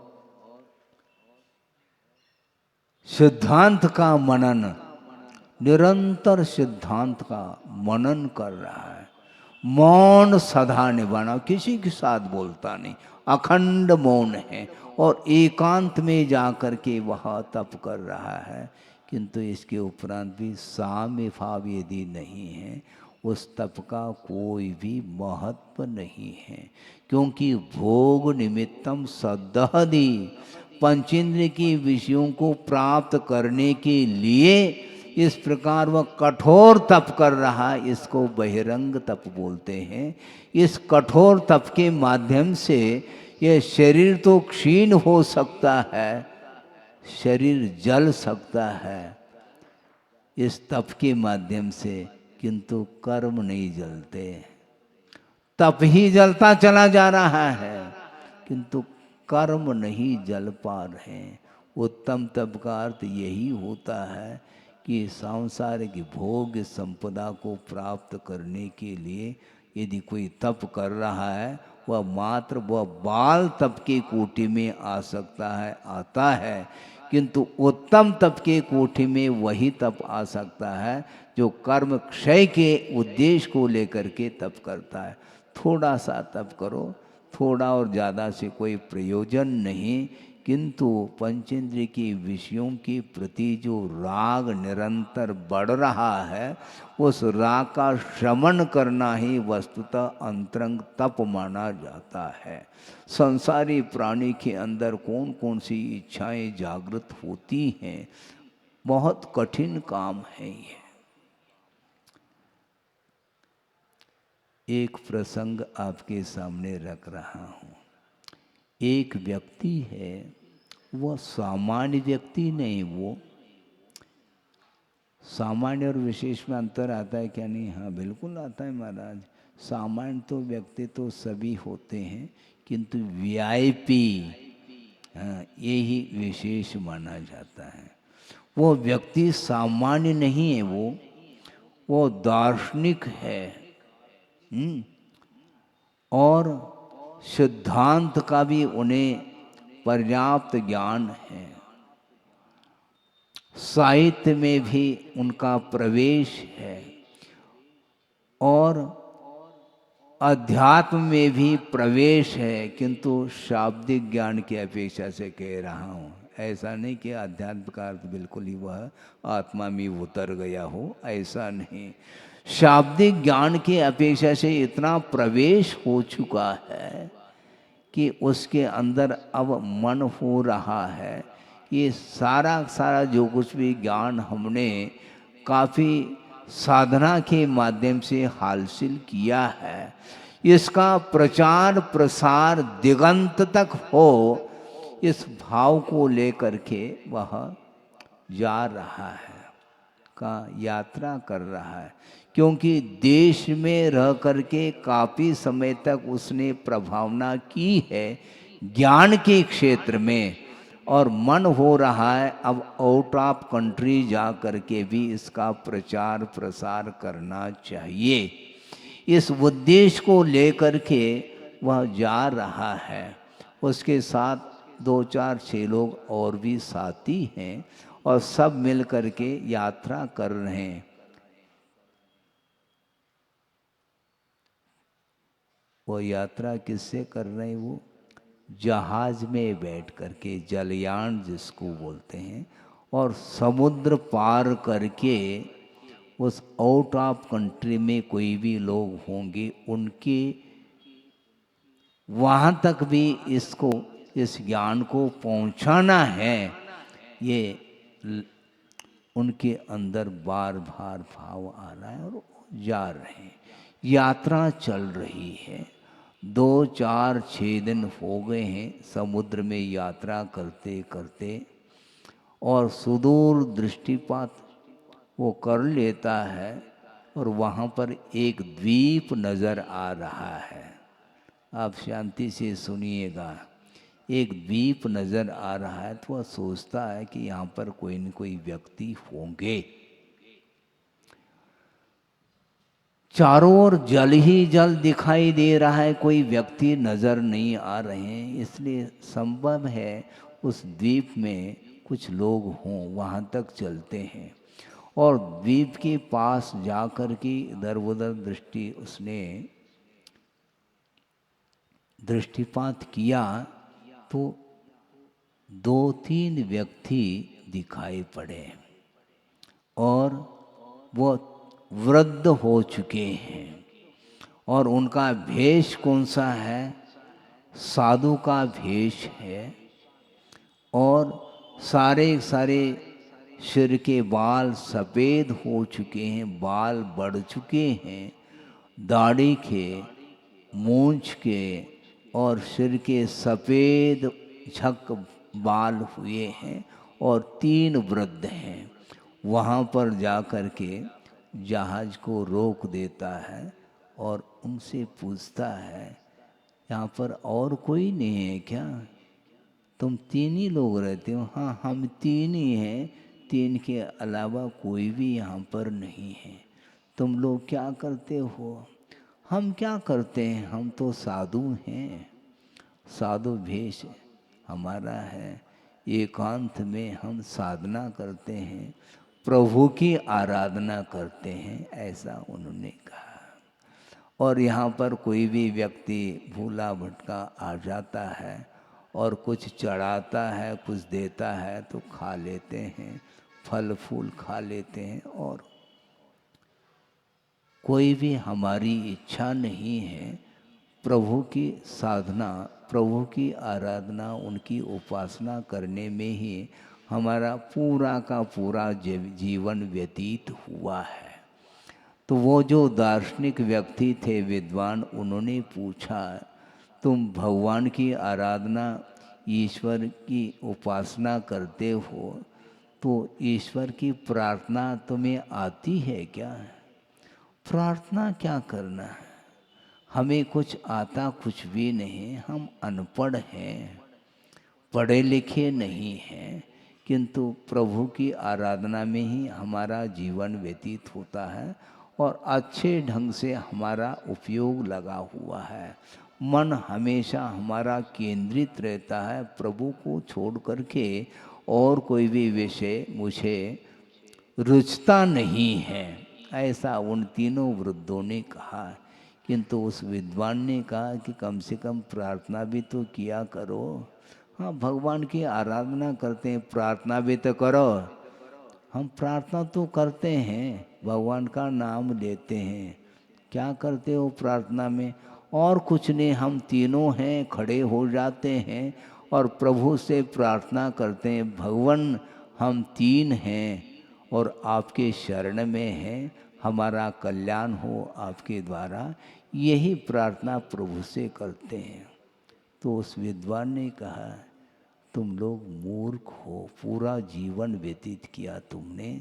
सिद्धांत का मनन, निरंतर सिद्धांत का मनन कर रहा है। मौन सदा निभाना, किसी के साथ बोलता नहीं, अखंड मौन है और एकांत में जाकर के वह तप कर रहा है। किंतु इसके उपरांत भी साम्य भाव यदि नहीं है, उस तप का कोई भी महत्व नहीं है, क्योंकि भोग निमित्तम सदहदी, पंचेंद्रिय के विषयों को प्राप्त करने के लिए इस प्रकार वह कठोर तप कर रहा है। इसको बहिरंग तप बोलते हैं। इस कठोर तप के माध्यम से यह शरीर तो क्षीण हो सकता है, शरीर जल सकता है इस तप के माध्यम से, किंतु कर्म नहीं जलते। तप ही जलता चला जा रहा है, किंतु कर्म नहीं जल पा रहे। उत्तम तप का अर्थ यही होता है कि सांसारिक भोग संपदा को प्राप्त करने के लिए यदि कोई तप कर रहा है, वह मात्र वह बाल तप के कोटि में आ सकता है, आता है, किंतु उत्तम तप के कोटि में वही तप आ सकता है जो कर्म क्षय के उद्देश्य को लेकर के तप करता है। थोड़ा सा तप करो, थोड़ा और ज़्यादा से कोई प्रयोजन नहीं, किंतु पंचेंद्रिय के विषयों के प्रति जो राग निरंतर बढ़ रहा है, उस राग का शमन करना ही वस्तुतः अंतरंग तप माना जाता है। संसारी प्राणी के अंदर कौन कौन सी इच्छाएं जागृत होती हैं, बहुत कठिन काम है ये। एक प्रसंग आपके सामने रख रहा हूँ। एक व्यक्ति है, वह सामान्य व्यक्ति नहीं, वो सामान्य और विशेष में अंतर आता है क्या? नहीं, हाँ बिल्कुल आता है महाराज। सामान्य तो व्यक्ति तो सभी होते हैं, किंतु वीआईपी, हाँ, यही विशेष माना जाता है। वो व्यक्ति सामान्य नहीं है, वो दार्शनिक है। और सिद्धांत का भी उन्हें पर्याप्त ज्ञान है, साहित्य में भी उनका प्रवेश है और अध्यात्म में भी प्रवेश है, किंतु शाब्दिक ज्ञान की अपेक्षा से कह रहा हूँ। ऐसा नहीं कि अध्यात्म का अर्थ बिल्कुल ही वह आत्मा में उतर गया हो, ऐसा नहीं। शाब्दिक ज्ञान की अपेक्षा से इतना प्रवेश हो चुका है कि उसके अंदर अब मन हो रहा है, ये सारा सारा जो कुछ भी ज्ञान हमने काफ़ी साधना के माध्यम से हासिल किया है, इसका प्रचार प्रसार दिगंत तक हो, इस भाव को लेकर के वह जा रहा है, का यात्रा कर रहा है। क्योंकि देश में रह करके काफ़ी समय तक उसने प्रभावना की है ज्ञान के क्षेत्र में, और मन हो रहा है अब आउट ऑफ कंट्री जा करके भी इसका प्रचार प्रसार करना चाहिए। इस उद्देश्य को लेकर के वह जा रहा है। उसके साथ दो चार छः लोग और भी साथी हैं और सब मिल करके यात्रा कर रहे हैं। वो यात्रा किससे कर रहे हैं? वो जहाज में बैठ करके, जलयान जिसको बोलते हैं, और समुद्र पार करके उस आउट ऑफ कंट्री में कोई भी लोग होंगे उनके वहाँ तक भी इसको, इस ज्ञान को पहुँचाना है। ये उनके अंदर बार बार भाव आ रहा है और वो जा रहे हैं। यात्रा चल रही है। 2 4 6 दिन हो गए हैं समुद्र में यात्रा करते करते, और सुदूर दृष्टिपात वो कर लेता है और वहाँ पर एक द्वीप नज़र आ रहा है। आप शांति से सुनिएगा। एक द्वीप नज़र आ रहा है तो वह सोचता है कि यहाँ पर कोई न कोई व्यक्ति होंगे। चारों ओर जल ही जल दिखाई दे रहा है, कोई व्यक्ति नज़र नहीं आ रहे हैं, इसलिए संभव है उस द्वीप में कुछ लोग हों। वहाँ तक चलते हैं और द्वीप के पास जाकर के इधर उधर उसने दृष्टिपात किया तो 2 3 व्यक्ति दिखाई पड़े और वो वृद्ध हो चुके हैं। और उनका भेष कौन सा है? साधु का भेष है। और सारे सारे सिर के बाल सफ़ेद हो चुके हैं, बाल बढ़ चुके हैं, दाढ़ी के, मूंछ के और सिर के सफ़ेद झक बाल हुए हैं और 3 वृद्ध हैं। वहाँ पर जा कर के जहाज को रोक देता है और उनसे पूछता है, यहाँ पर और कोई नहीं है क्या? तुम 3 ही लोग रहते हो? हाँ, हम 3 ही हैं, 3 के अलावा कोई भी यहाँ पर नहीं है। तुम लोग क्या करते हो? हम क्या करते हैं, हम तो साधु हैं, साधु भेष हमारा है। एकांत में हम साधना करते हैं, प्रभु की आराधना करते हैं, ऐसा उन्होंने कहा। और यहाँ पर कोई भी व्यक्ति भूला भटका आ जाता है और कुछ चढ़ाता है, कुछ देता है तो खा लेते हैं, फल फूल खा लेते हैं। और कोई भी हमारी इच्छा नहीं है। प्रभु की साधना, प्रभु की आराधना, उनकी उपासना करने में ही हमारा पूरा का पूरा जीवन व्यतीत हुआ है। तो वो जो दार्शनिक व्यक्ति थे, विद्वान, उन्होंने पूछा, तुम भगवान की आराधना, ईश्वर की उपासना करते हो तो ईश्वर की प्रार्थना तुम्हें आती है क्या? प्रार्थना क्या करना है? हमें कुछ आता कुछ भी नहीं, हम अनपढ़ हैं, पढ़े लिखे नहीं हैं, किंतु प्रभु की आराधना में ही हमारा जीवन व्यतीत होता है और अच्छे ढंग से हमारा उपयोग लगा हुआ है। मन हमेशा हमारा केंद्रित रहता है, प्रभु को छोड़ करके और कोई भी विषय मुझे रुचता नहीं है, ऐसा उन 3 वृद्धों ने कहा। किंतु उस विद्वान ने कहा कि कम से कम प्रार्थना भी तो किया करो। हाँ, भगवान की आराधना करते हैं, प्रार्थना भी तो करो। हम प्रार्थना तो करते हैं, भगवान का नाम लेते हैं। क्या करते हो प्रार्थना में? और कुछ नहीं, हम तीनों हैं, खड़े हो जाते हैं और प्रभु से प्रार्थना करते हैं, भगवान हम 3 हैं और आपके शरण में हैं, हमारा कल्याण हो आपके द्वारा, यही प्रार्थना प्रभु से करते हैं। तो उस विद्वान ने कहा, तुम लोग मूर्ख हो, पूरा जीवन व्यतीत किया तुमने,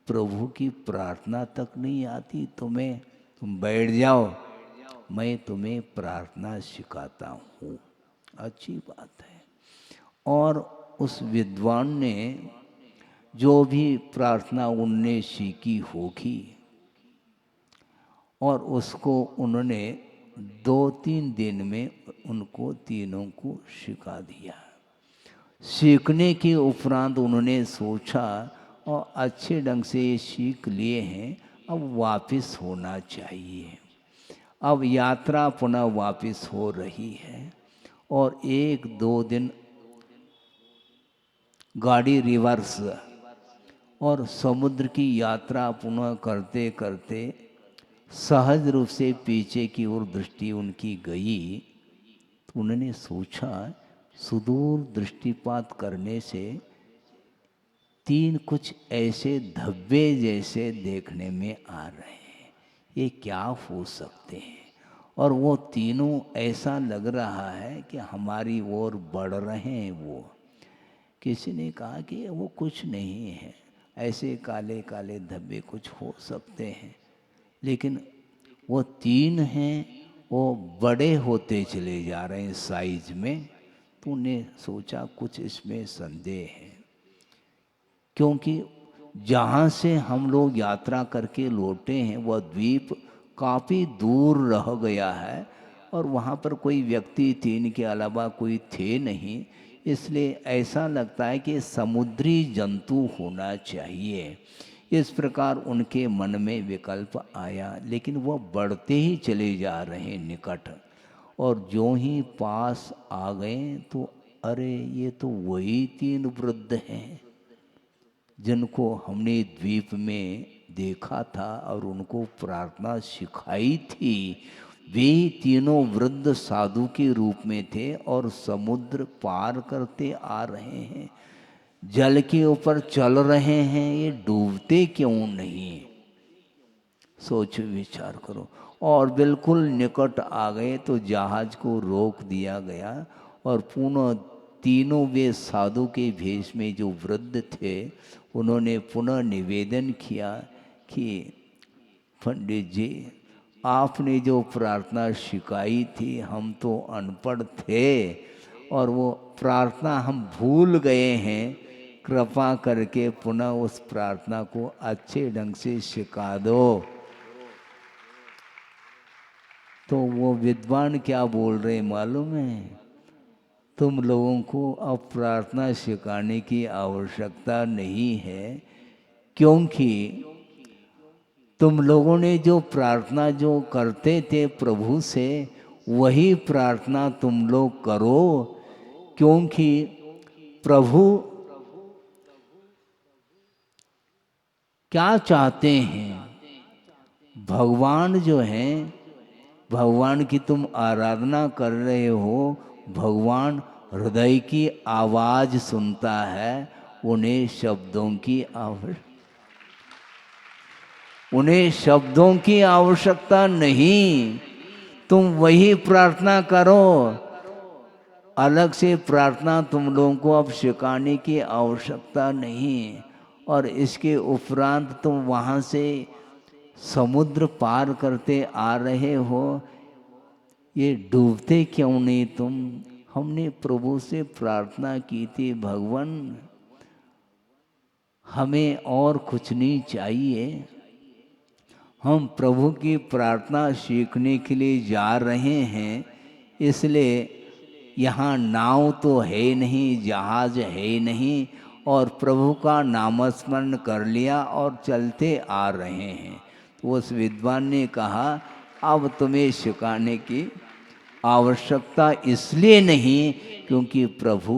प्रभु की प्रार्थना तक नहीं आती तुम्हें। तुम बैठ जाओ, मैं तुम्हें प्रार्थना सिखाता हूँ। अच्छी बात है। और उस विद्वान ने जो भी प्रार्थना उनने सीखी होगी और उसको उन्होंने 2 3 दिन में उनको तीनों को सिखा दिया। सीखने के उपरांत उन्होंने सोचा और अच्छे ढंग से ये सीख लिए हैं, अब वापस होना चाहिए। अब यात्रा पुनः वापस हो रही है और 1-2 दिन गाड़ी रिवर्स और समुद्र की यात्रा पुनः करते करते सहज रूप से पीछे की ओर दृष्टि उनकी गई। तो उन्होंने सोचा सुदूर दृष्टिपात करने से 3 कुछ ऐसे धब्बे जैसे देखने में आ रहे हैं, ये क्या हो सकते हैं। और वो तीनों ऐसा लग रहा है कि हमारी ओर बढ़ रहे हैं। वो किसी ने कहा कि वो कुछ नहीं है, ऐसे काले काले धब्बे कुछ हो सकते हैं, लेकिन वो 3 हैं, वो बड़े होते चले जा रहे हैं साइज में। तो उन्हें सोचा कुछ इसमें संदेह है, क्योंकि जहाँ से हम लोग यात्रा करके लौटे हैं वह द्वीप काफ़ी दूर रह गया है और वहाँ पर कोई व्यक्ति 3 के अलावा कोई थे नहीं, इसलिए ऐसा लगता है कि समुद्री जंतु होना चाहिए। इस प्रकार उनके मन में विकल्प आया, लेकिन वह बढ़ते ही चले जा रहे निकट। और जो ही पास आ गए तो अरे ये तो वही 3 वृद्ध हैं जिनको हमने द्वीप में देखा था और उनको प्रार्थना सिखाई थी। वे तीनों वृद्ध साधु के रूप में थे और समुद्र पार करते आ रहे हैं, जल के ऊपर चल रहे हैं, ये डूबते क्यों नहीं। सोचो विचार करो। और बिल्कुल निकट आ गए तो जहाज को रोक दिया गया और पुनः तीनों वे साधु के भेष में जो वृद्ध थे उन्होंने पुनः निवेदन किया कि पंडित जी, आपने जो प्रार्थना सिखाई थी, हम तो अनपढ़ थे और वो प्रार्थना हम भूल गए हैं, कृपा करके पुनः उस प्रार्थना को अच्छे ढंग से सिखा दो। तो वो विद्वान क्या बोल रहे मालूम है, तुम लोगों को अब प्रार्थना सिखाने की आवश्यकता नहीं है, क्योंकि तुम लोगों ने जो प्रार्थना जो करते थे प्रभु से वही प्रार्थना तुम लोग करो, क्योंकि प्रभु क्या चाहते हैं। भगवान जो हैं, भगवान की तुम आराधना कर रहे हो, भगवान हृदय की आवाज सुनता है, उन्हें शब्दों की आवश्यकता नहीं। तुम वही प्रार्थना करो, अलग से प्रार्थना तुम लोगों को अब सिखाने की आवश्यकता नहीं। और इसके उपरांत तुम वहाँ से समुद्र पार करते आ रहे हो, ये डूबते क्यों नहीं तुम। हमने प्रभु से प्रार्थना की थी, भगवान हमें और कुछ नहीं चाहिए, हम प्रभु की प्रार्थना सीखने के लिए जा रहे हैं, इसलिए यहाँ नाव तो है नहीं, जहाज है नहीं, और प्रभु का नामस्मरण कर लिया और चलते आ रहे हैं। तो उस विद्वान ने कहा अब तुम्हें सिखाने की आवश्यकता इसलिए नहीं क्योंकि प्रभु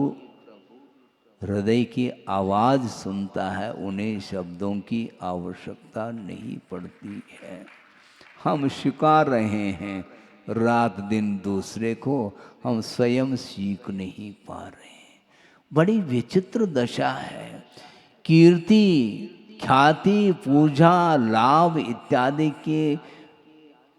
हृदय की आवाज़ सुनता है, उन्हें शब्दों की आवश्यकता नहीं पड़ती है। हम सिखा रहे हैं रात दिन दूसरे को, हम स्वयं सीख नहीं पा रहे हैं। बड़ी विचित्र दशा है। कीर्ति, ख्याति, पूजा, लाभ इत्यादि के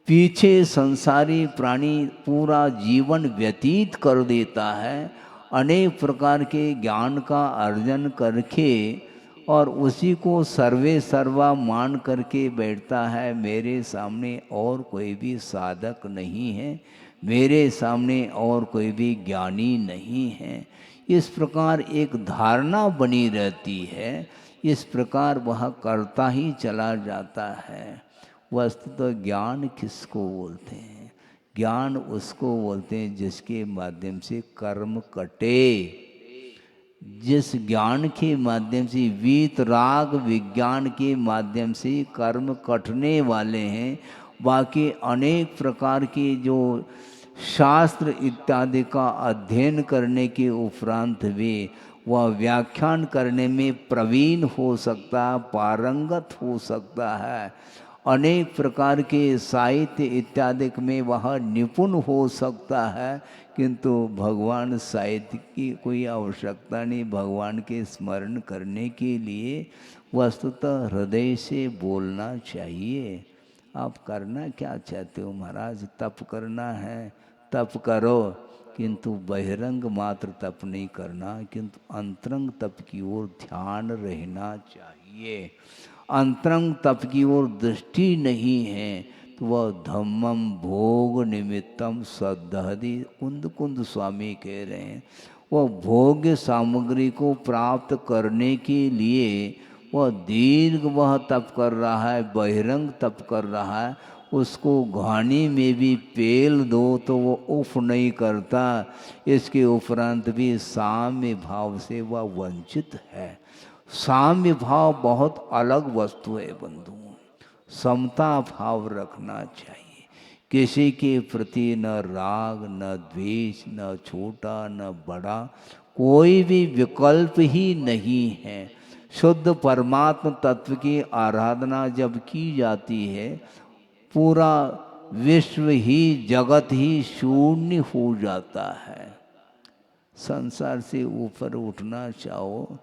पीछे संसारी प्राणी पूरा जीवन व्यतीत कर देता है, अनेक प्रकार के ज्ञान का अर्जन करके, और उसी को सर्वे सर्वा मान करके बैठता है। मेरे सामने और कोई भी साधक नहीं है, मेरे सामने और कोई भी ज्ञानी नहीं है, इस प्रकार एक धारणा बनी रहती है। इस प्रकार वह करता ही चला जाता है। वस्तुतः ज्ञान किसको बोलते हैं? ज्ञान उसको बोलते हैं जिसके माध्यम से कर्म कटे। जिस ज्ञान के माध्यम से वीतराग विज्ञान के माध्यम से कर्म कटने वाले हैं, बाकी अनेक प्रकार के जो शास्त्र इत्यादि का अध्ययन करने के उपरांत भी वह व्याख्यान करने में प्रवीण हो सकता है, पारंगत हो सकता है, अनेक प्रकार के साहित्य इत्यादि में वह निपुण हो सकता है, किंतु भगवान साहित्य की कोई आवश्यकता नहीं। भगवान के स्मरण करने के लिए वस्तुतः हृदय से बोलना चाहिए। आप करना क्या चाहते हो महाराज? तप करना है, तप करो, किंतु बहिरंग मात्र तप नहीं करना, किंतु अंतरंग तप की ओर ध्यान रहना चाहिए। अंतरंग तप की ओर दृष्टि नहीं है तो वह धम्मम भोग निमित्तम सद्धि, कुंद कुंद स्वामी कह रहे हैं, वह भोग्य सामग्री को प्राप्त करने के लिए वह दीर्घ वह तप कर रहा है, बहिरंग तप कर रहा है, उसको घानी में भी पेल दो तो वो उफ नहीं करता। इसके उपरांत भी साम्य भाव से वह वंचित है। साम्य भाव बहुत अलग वस्तु है बंधुओं, समता भाव रखना चाहिए। किसी के प्रति न राग न द्वेष, न छोटा न बड़ा, कोई भी विकल्प ही नहीं है। शुद्ध परमात्म तत्व की आराधना जब की जाती है, पूरा विश्व ही जगत ही शून्य हो जाता है। संसार से ऊपर उठना चाहो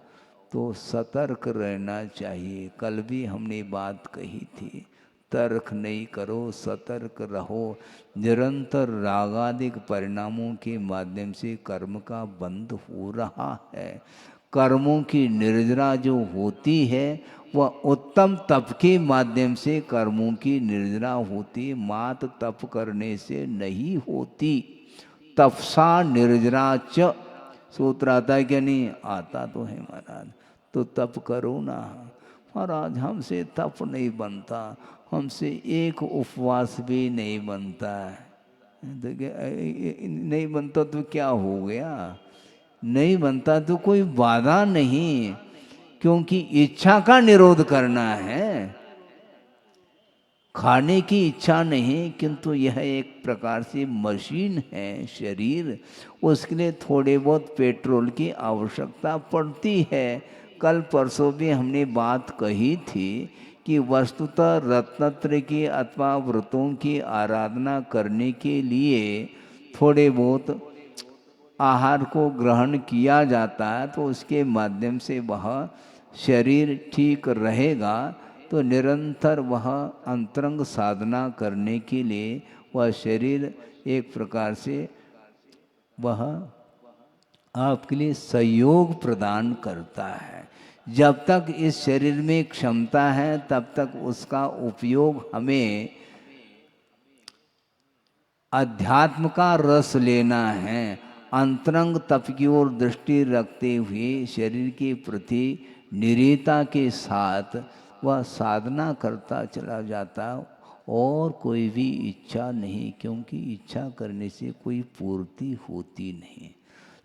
तो सतर्क रहना चाहिए। कल भी हमने बात कही थी, तर्क नहीं करो, सतर्क रहो। निरंतर रागादिक परिणामों के माध्यम से कर्म का बंध हो रहा है। कर्मों की निर्जरा जो होती है वह उत्तम तप के माध्यम से कर्मों की निर्जरा होती, मात तप करने से नहीं होती। तपसा निर्जरा च सूत्र आता है क्या? नहीं आता तो है महाराज। तो तप करो ना महाराज, हमसे तप नहीं बनता, हमसे एक उपवास भी नहीं बनता है। तो नहीं बनता तो क्या हो गया? नहीं बनता तो कोई बाधा नहीं, क्योंकि इच्छा का निरोध करना है, खाने की इच्छा नहीं। किंतु यह एक प्रकार से मशीन है शरीर, उसके लिए थोड़े बहुत पेट्रोल की आवश्यकता पड़ती है। कल परसों भी हमने बात कही थी कि वस्तुतः रत्नत्रय की अथवा व्रतों की आराधना करने के लिए थोड़े बहुत आहार को ग्रहण किया जाता है, तो उसके माध्यम से वह शरीर ठीक रहेगा। तो निरंतर वह अंतरंग साधना करने के लिए वह शरीर एक प्रकार से वह आपके लिए सहयोग प्रदान करता है। जब तक इस शरीर में क्षमता है तब तक उसका उपयोग हमें अध्यात्म का रस लेना है। अंतरंग तप की ओर दृष्टि रखते हुए शरीर के प्रति निरीता के साथ वह साधना करता चला जाता, और कोई भी इच्छा नहीं, क्योंकि इच्छा करने से कोई पूर्ति होती नहीं।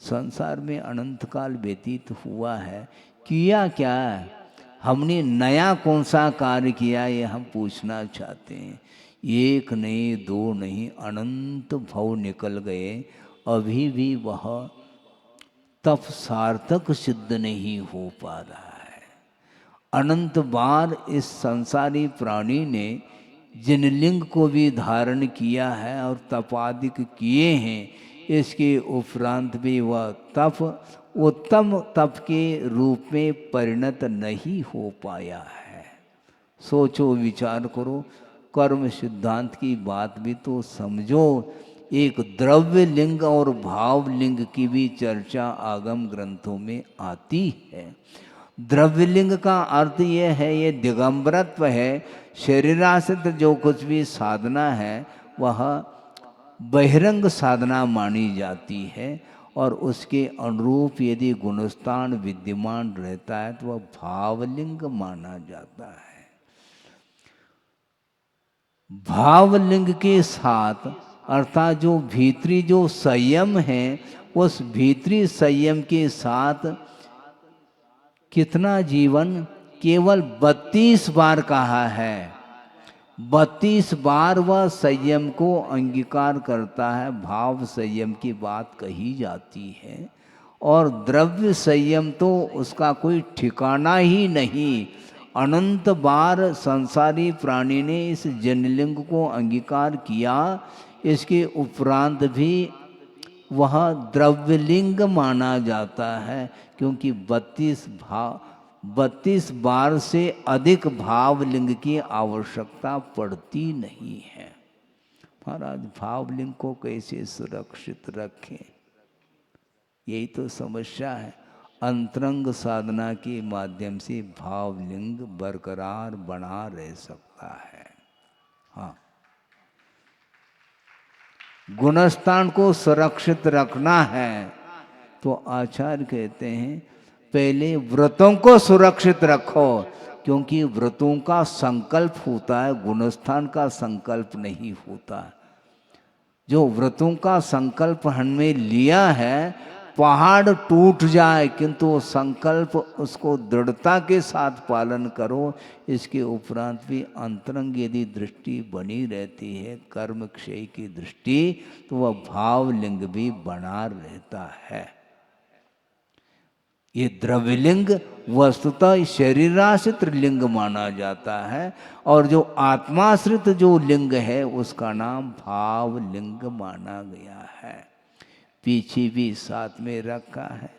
संसार में अनंत काल व्यतीत हुआ है, किया क्या है? हमने नया कौन सा कार्य किया, ये हम पूछना चाहते हैं। एक नहीं, दो नहीं, अनंत भव निकल गए, अभी भी वह तप सार्थक सिद्ध नहीं हो पा रहा है। अनंत बार इस संसारी प्राणी ने जिन लिंग को भी धारण किया है और तपादिक किए हैं, इसके उपरांत भी वह तप उत्तम तप के रूप में परिणत नहीं हो पाया है। सोचो, विचार करो, कर्म सिद्धांत की बात भी तो समझो। एक द्रव्य लिंग और भाव लिंग की भी चर्चा आगम ग्रंथों में आती है। द्रव्यलिंग का अर्थ ये है, ये दिगंबरत्व है। शरीराश्रित जो कुछ भी साधना है वह बहिरंग साधना मानी जाती है, और उसके अनुरूप यदि गुणस्थान विद्यमान रहता है तो वह भावलिंग माना जाता है। भावलिंग के साथ अर्थात जो भीतरी जो संयम है, उस भीतरी संयम के साथ कितना जीवन केवल 32 बार कहा है। 32 बार वह संयम को अंगीकार करता है, भाव संयम की बात कही जाती है। और द्रव्य संयम तो उसका कोई ठिकाना ही नहीं। अनंत बार संसारी प्राणी ने इस जनलिंग को अंगीकार किया, इसके उपरांत भी वह द्रव्यलिंग माना जाता है, क्योंकि 32 बार से अधिक भावलिंग की आवश्यकता पड़ती नहीं है। महाराज भावलिंग को कैसे सुरक्षित रखें, यही तो समस्या है। अंतरंग साधना के माध्यम से भावलिंग बरकरार बना रह सकता है। हाँ, गुणस्थान को सुरक्षित रखना है तो आचार्य कहते हैं पहले व्रतों को सुरक्षित रखो, क्योंकि व्रतों का संकल्प होता है, गुणस्थान का संकल्प नहीं होता। जो व्रतों का संकल्प हमने लिया है, पहाड़ टूट जाए किंतु वो संकल्प उसको दृढ़ता के साथ पालन करो। इसके उपरांत भी अंतरंग यदि दृष्टि बनी रहती है, कर्म क्षय की दृष्टि, तो वह भावलिंग भी बना रहता है। ये द्रव्यलिंग वस्तुतः शरीराश्रित लिंग माना जाता है, और जो आत्माश्रित जो लिंग है उसका नाम भावलिंग माना गया है। पीछे भी साथ में रखा है,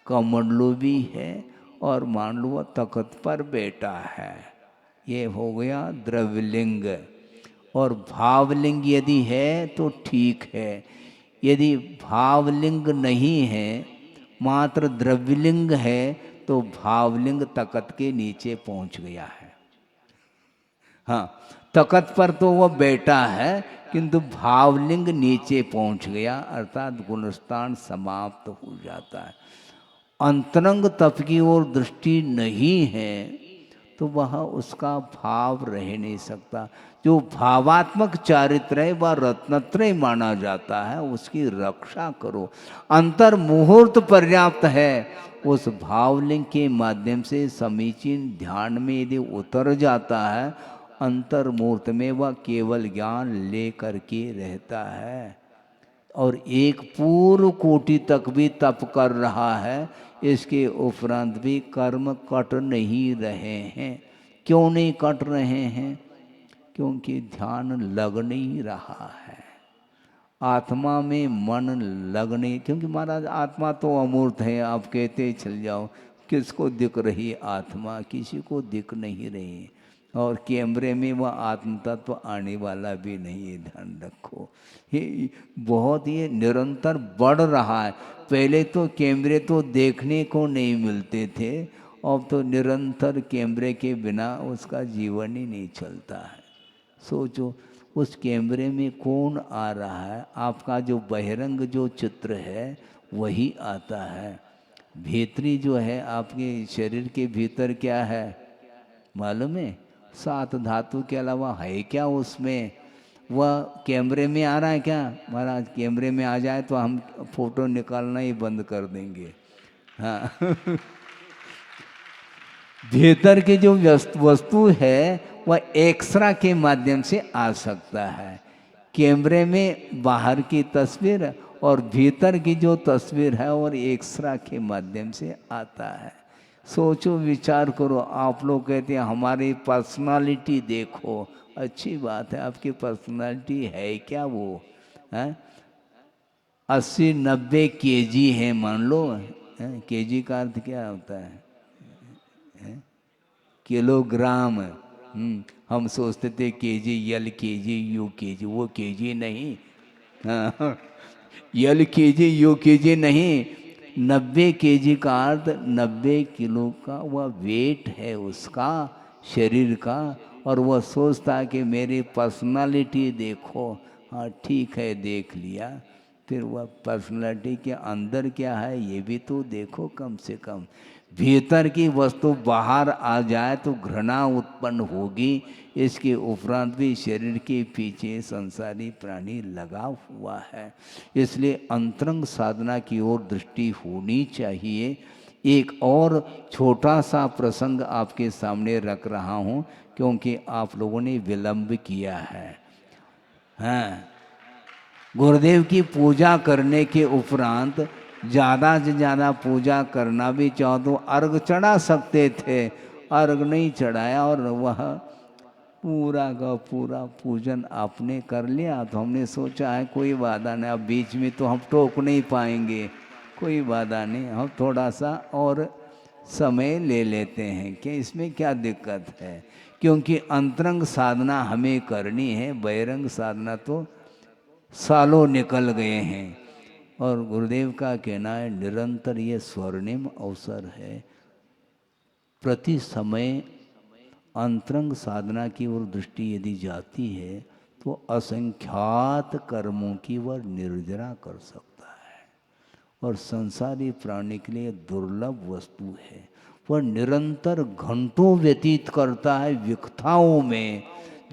कमंडलू भी है, और मान लो तख्त पर बैठा है। ये हो गया द्रव्यलिंग। और भावलिंग यदि है तो ठीक है, यदि भावलिंग नहीं है, मात्र द्रव्यलिंग है, तो भावलिंग तख्त के नीचे पहुंच गया है। हाँ, तख्त पर तो वह बैठा है, किंतु भावलिंग नीचे पहुंच गया, अर्थात गुणस्थान समाप्त हो जाता है। अंतरंग तप की ओर दृष्टि नहीं है तो वह उसका भाव रह नहीं सकता। जो भावात्मक चारित्र है वह रत्नत्रय माना जाता है, उसकी रक्षा करो। अंतर मुहूर्त पर्याप्त है। उस भावलिंग के माध्यम से समीचीन ध्यान में यदि उतर जाता है, अंतर मुहूर्त में वह केवल ज्ञान लेकर के रहता है, और एक पूर्व कोटि तक भी तप कर रहा है। इसके उपरांत भी कर्म कट नहीं रहे हैं। क्यों नहीं कट रहे हैं? क्योंकि ध्यान लग नहीं रहा है, आत्मा में मन लगने। क्योंकि महाराज आत्मा तो अमूर्त है, आप कहते ही चल जाओ, किसको दिख रही आत्मा? किसी को दिख नहीं रही। और कैमरे में वह आत्म तत्व आने वाला भी नहीं है, ध्यान रखो। ये बहुत ये निरंतर बढ़ रहा है। पहले तो कैमरे तो देखने को नहीं मिलते थे, अब तो निरंतर कैमरे के बिना उसका जीवन ही नहीं चलता है। सोचो, उस कैमरे में कौन आ रहा है? आपका जो बहिरंग जो चित्र है वही आता है। भीतरी जो है आपके शरीर के भीतर क्या है मालूम है? 7 धातु के अलावा है क्या उसमें? वह कैमरे में आ रहा है क्या? महाराज कैमरे में आ जाए तो हम फोटो निकालना ही बंद कर देंगे। हाँ भीतर की जो वस्तु है वह एक्सरा के माध्यम से आ सकता है। कैमरे में बाहर की तस्वीर और भीतर की जो तस्वीर है और एक्सरा के माध्यम से आता है। सोचो, विचार करो। आप लोग कहते हैं हमारी पर्सनालिटी देखो, अच्छी बात है, आपकी पर्सनालिटी है क्या? वो है 80-90 केजी है मान लो। केजी का अर्थ क्या होता है? किलोग्राम। हम सोचते थे KG, L KG, you KG. वो केजी नहीं, हाँ, यल केजी यू केजी नहीं। 90 केजी का अर्थ 90 किलो का वह वेट है उसका, शरीर का। और वह सोचता है कि मेरी पर्सनालिटी देखो। हाँ ठीक है, देख लिया। फिर वह पर्सनालिटी के अंदर क्या है ये भी तो देखो कम से कम। भीतर की वस्तु बाहर आ जाए तो घृणा उत्पन्न होगी। इसके उपरांत भी शरीर के पीछे संसारी प्राणी लगा हुआ है। इसलिए अंतरंग साधना की ओर दृष्टि होनी चाहिए। एक और छोटा सा प्रसंग आपके सामने रख रहा हूँ, क्योंकि आप लोगों ने विलंब किया है। हाँ, गुरुदेव की पूजा करने के उपरांत ज़्यादा से ज़्यादा पूजा करना भी चाहो तो अर्घ चढ़ा सकते थे, अर्घ नहीं चढ़ाया और वह पूरा का पूरा पूजन आपने कर लिया। तो हमने सोचा है कोई बाधा नहीं, अब बीच में तो हम टोक नहीं पाएंगे, कोई बाधा नहीं, हम थोड़ा सा और समय ले लेते हैं कि इसमें क्या दिक्कत है, क्योंकि अंतरंग साधना हमें करनी है, बहिरंग साधना तो सालों निकल गए हैं। और गुरुदेव का कहना है निरंतर ये स्वर्णिम अवसर है, प्रति समय अंतरंग साधना की ओर दृष्टि यदि जाती है तो असंख्यात कर्मों की वह निर्जरा कर सकता है, और संसारी प्राणी के लिए दुर्लभ वस्तु है। वह निरंतर घंटों व्यतीत करता है विकथाओं में,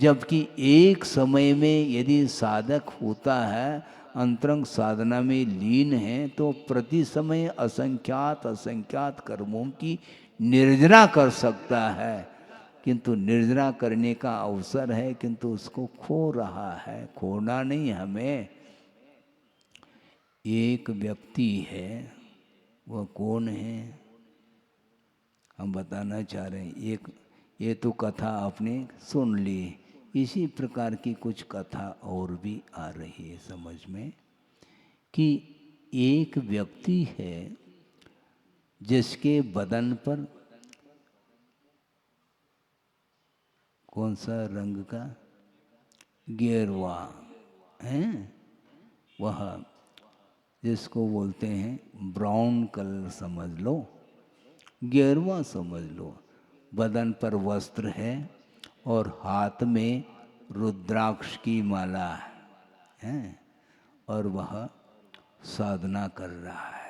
जबकि एक समय में यदि साधक होता है, अंतरंग साधना में लीन है, तो प्रति समय असंख्यात असंख्यात कर्मों की निर्जरा कर सकता है। किंतु निर्जरा करने का अवसर है, किंतु उसको खो रहा है। खोना नहीं हमें। एक व्यक्ति है, वह कौन है हम बताना चाह रहे हैं। एक ये तो कथा आपने सुन ली, इसी प्रकार की कुछ कथा और भी आ रही है समझ में, कि एक व्यक्ति है जिसके बदन पर कौन सा रंग का गेरुआ है, वह जिसको बोलते हैं ब्राउन कलर समझ लो, गेरुआ समझ लो। बदन पर वस्त्र है और हाथ में रुद्राक्ष की माला है, और वह साधना कर रहा है।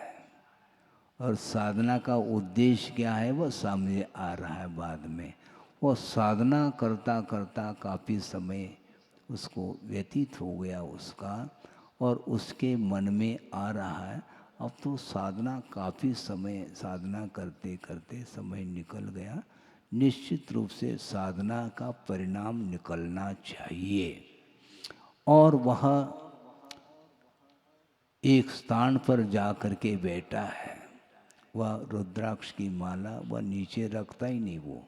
और साधना का उद्देश्य क्या है वह सामने आ रहा है बाद में। वो साधना करता करता काफ़ी समय उसको व्यतीत हो गया उसका, और उसके मन में आ रहा है अब तो साधना काफ़ी समय साधना करते करते समय निकल गया, निश्चित रूप से साधना का परिणाम निकलना चाहिए। और वह एक स्थान पर जा कर के बैठा है, वह रुद्राक्ष की माला वह नीचे रखता ही नहीं, वो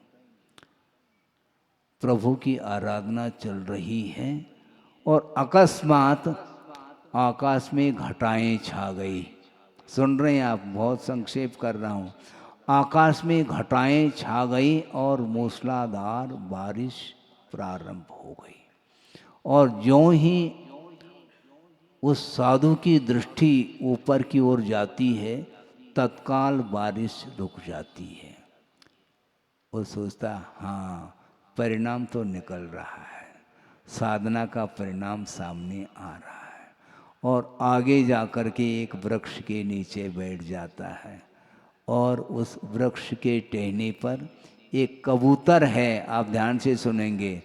प्रभु की आराधना चल रही है, और अकस्मात आकाश में घटाएं छा गई। सुन रहे हैं आप, बहुत संक्षेप कर रहा हूँ। आकाश में घटाएं छा गई और मूसलाधार बारिश प्रारंभ हो गई, और ज्यों ही उस साधु की दृष्टि ऊपर की ओर जाती है, तत्काल बारिश रुक जाती है। वो सोचता हाँ परिणाम तो निकल रहा है, साधना का परिणाम सामने आ रहा है, और आगे जा कर के एक वृक्ष के नीचे बैठ जाता है, और उस वृक्ष के टहनी पर एक कबूतर है, आप ध्यान से सुनेंगे,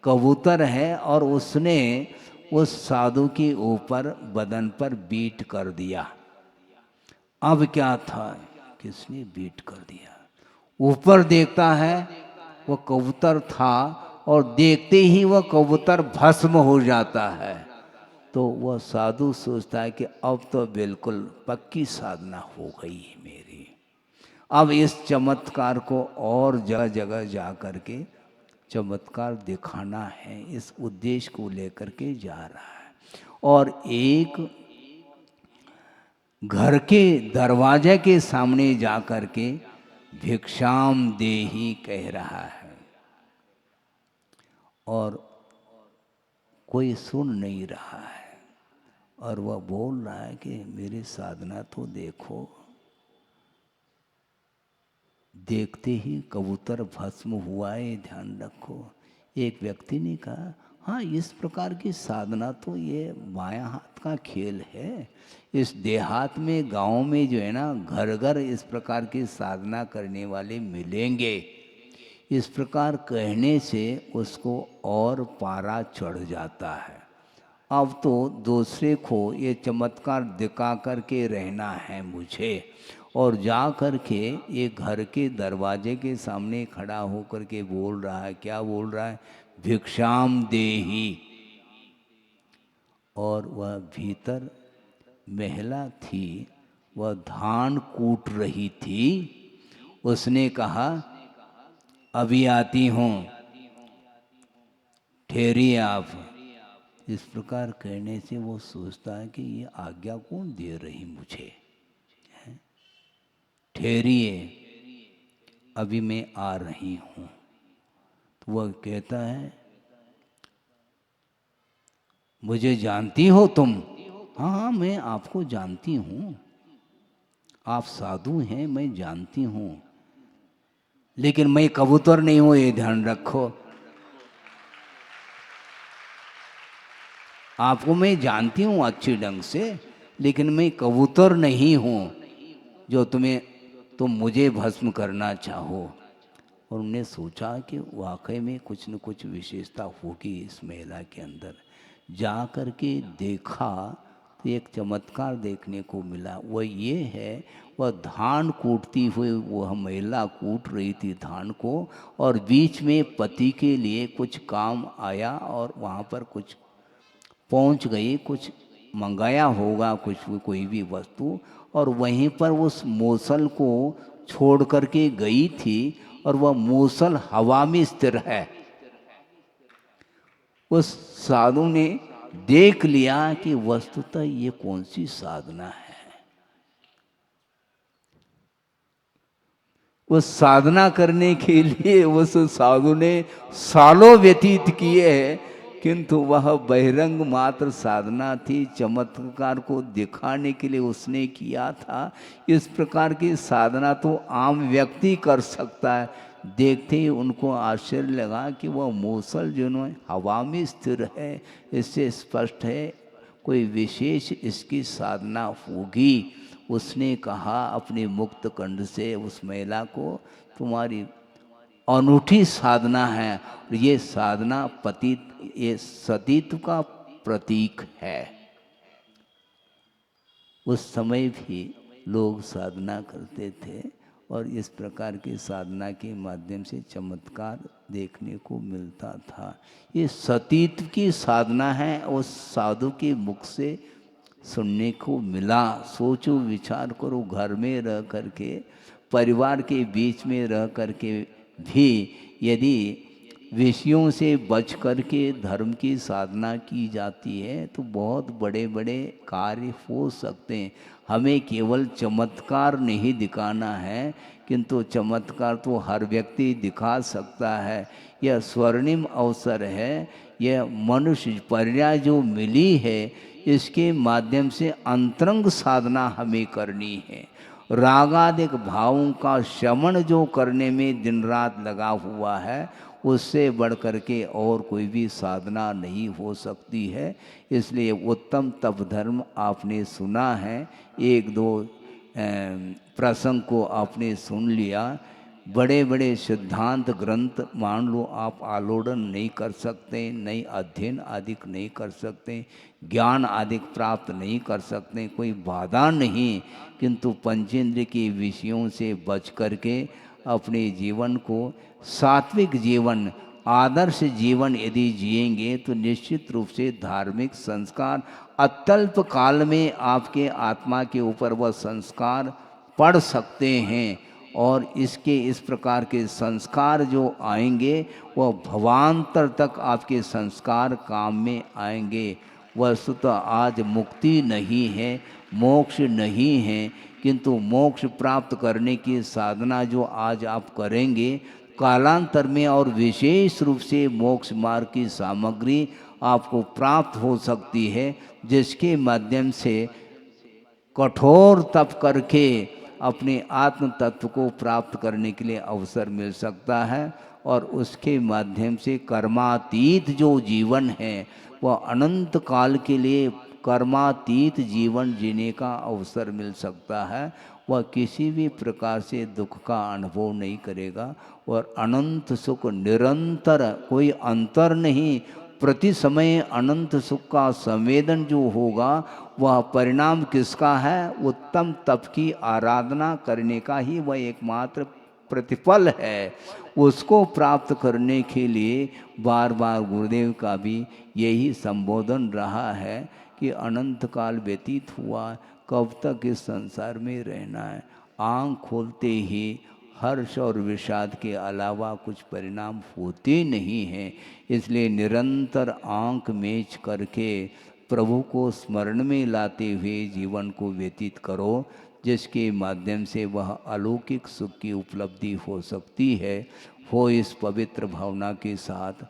कबूतर है, और उसने उस साधु के ऊपर बदन पर बीट कर दिया। अब क्या था, किसने बीट कर दिया? ऊपर देखता है वो कबूतर था, और देखते ही वह कबूतर भस्म हो जाता है। तो वह साधु सोचता है कि अब तो बिल्कुल पक्की साधना हो गई है मेरी, अब इस चमत्कार को और जगह जगह जा कर के चमत्कार दिखाना है, इस उद्देश्य को लेकर के जा रहा है। और एक घर के दरवाजे के सामने जा कर के भिक्षाम देहि कह रहा है, और कोई सुन नहीं रहा है, और वह बोल रहा है कि मेरी साधना तो देखो। देखते ही कबूतर भस्म हुआ है, ध्यान रखो। एक व्यक्ति ने कहा हाँ इस प्रकार की साधना तो ये बायां हाथ का खेल है, इस देहात में गांव में जो है ना घर घर इस प्रकार की साधना करने वाले मिलेंगे। इस प्रकार कहने से उसको और पारा चढ़ जाता है। अब तो दूसरे को ये चमत्कार दिखा करके रहना है मुझे, और जा कर के एक घर के दरवाजे के सामने खड़ा होकर के बोल रहा है, क्या बोल रहा है? भिक्षाम देही। और वह भीतर महिला थी, वह धान कूट रही थी। उसने कहा अभी आती हूँ, ठहरिए आप। इस प्रकार कहने से वो सोचता है कि ये आज्ञा कौन दे रही मुझे, ठहरिए अभी मैं आ रही हूँ। तो वह कहता है मुझे जानती हो तुम? हाँ हाँ मैं आपको जानती हूँ, आप साधु हैं, मैं जानती हूँ, लेकिन मैं कबूतर नहीं हूँ, ये ध्यान रखो। आपको मैं जानती हूँ अच्छी ढंग से, लेकिन मैं कबूतर नहीं हूँ जो तुम मुझे भस्म करना चाहो। और उन्हें सोचा कि वाकई में कुछ न कुछ विशेषता होगी इस महिला के अंदर। जा कर के देखा तो एक चमत्कार देखने को मिला। वह ये है, वह धान कूटती हुई वह महिला कूट रही थी धान को, और बीच में पति के लिए कुछ काम आया और वहाँ पर कुछ पहुंच गई, कुछ मंगाया होगा, कुछ कोई भी वस्तु, और वहीं पर उस मूसल को छोड़ करके गई थी, और वह मूसल हवा में स्थिर है। उस साधु ने देख लिया कि वस्तुतः ये कौन सी साधना है। उस साधना करने के लिए उस साधु ने सालों व्यतीत किए हैं, किंतु वह बहिरंग मात्र साधना थी, चमत्कार को दिखाने के लिए उसने किया था। इस प्रकार की साधना तो आम व्यक्ति कर सकता है। देखते ही उनको आश्चर्य लगा कि वह मूसल जिन्होंने हवा में स्थिर है, इससे स्पष्ट है कोई विशेष इसकी साधना होगी। उसने कहा अपने मुक्त कंठ से उस महिला को, तुम्हारी अनूठी साधना है, और ये साधना ये सतीत्व का प्रतीक है। उस समय भी लोग साधना करते थे, और इस प्रकार की साधना के माध्यम से चमत्कार देखने को मिलता था। ये सतीत्व की साधना है, उस साधु के मुख से सुनने को मिला। सोचो विचार करो, घर में रह करके, परिवार के बीच में रह करके भी यदि विषयों से बच करके धर्म की साधना की जाती है तो बहुत बड़े बड़े कार्य हो सकते हैं। हमें केवल चमत्कार नहीं दिखाना है, किंतु चमत्कार तो हर व्यक्ति दिखा सकता है। यह स्वर्णिम अवसर है, यह मनुष्य पर्याय जो मिली है, इसके माध्यम से अंतरंग साधना हमें करनी है। रागादिक भावों का शमन जो करने में दिन रात लगा हुआ है, उससे बढ़ कर के और कोई भी साधना नहीं हो सकती है। इसलिए उत्तम तप धर्म आपने सुना है, एक दो प्रसंग को आपने सुन लिया। बड़े बड़े सिद्धांत ग्रंथ मान लो आप आलोड़न नहीं कर सकते, नहीं अध्ययन आदि नहीं कर सकते, ज्ञान आदि प्राप्त नहीं कर सकते, कोई बाधा नहीं, किंतु पंचेंद्र के विषयों से बच करके अपने जीवन को सात्विक जीवन, आदर्श जीवन यदि जिएंगे तो निश्चित रूप से धार्मिक संस्कार अत्यल्प काल में आपके आत्मा के ऊपर वह संस्कार पड़ सकते हैं। और इस प्रकार के संस्कार जो आएंगे वह भवांतर तक आपके संस्कार काम में आएंगे। वस्तुतः आज मुक्ति नहीं है, मोक्ष नहीं है, किंतु मोक्ष प्राप्त करने की साधना जो आज आप करेंगे, कालांतर में और विशेष रूप से मोक्ष मार्ग की सामग्री आपको प्राप्त हो सकती है, जिसके माध्यम से कठोर तप करके अपने आत्म तत्व को प्राप्त करने के लिए अवसर मिल सकता है। और उसके माध्यम से कर्मातीत जो जीवन है वह अनंत काल के लिए कर्मातीत जीवन जीने का अवसर मिल सकता है। वह किसी भी प्रकार से दुख का अनुभव नहीं करेगा, और अनंत सुख निरंतर, कोई अंतर नहीं, प्रति समय अनंत सुख का संवेदन जो होगा वह परिणाम किसका है? उत्तम तप की आराधना करने का ही वह एकमात्र प्रतिफल है। उसको प्राप्त करने के लिए बार बार गुरुदेव का भी यही संबोधन रहा है कि अनंत काल व्यतीत हुआ, कब तक इस संसार में रहना है। आँख खोलते ही हर्ष और विषाद के अलावा कुछ परिणाम होते नहीं हैं। इसलिए निरंतर आँख मेज करके प्रभु को स्मरण में लाते हुए जीवन को व्यतीत करो, जिसके माध्यम से वह अलौकिक सुख की उपलब्धि हो सकती है। हो इस पवित्र भावना के साथ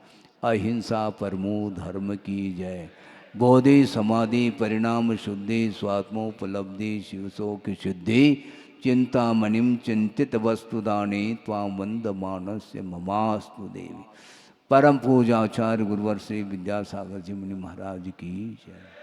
अहिंसा परमो धर्म की जय। बोधि समाधि परिणाम शुद्धि स्वात्मोपलब्धि शिवशोक शुद्धि चिंतामणिम चिंतित वस्तुदाने त्वां वंदमानस्य ममास्तु देवी। परम पूजाचार्य गुरुवर श्री विद्यासागर जी मुनि महाराज की जय।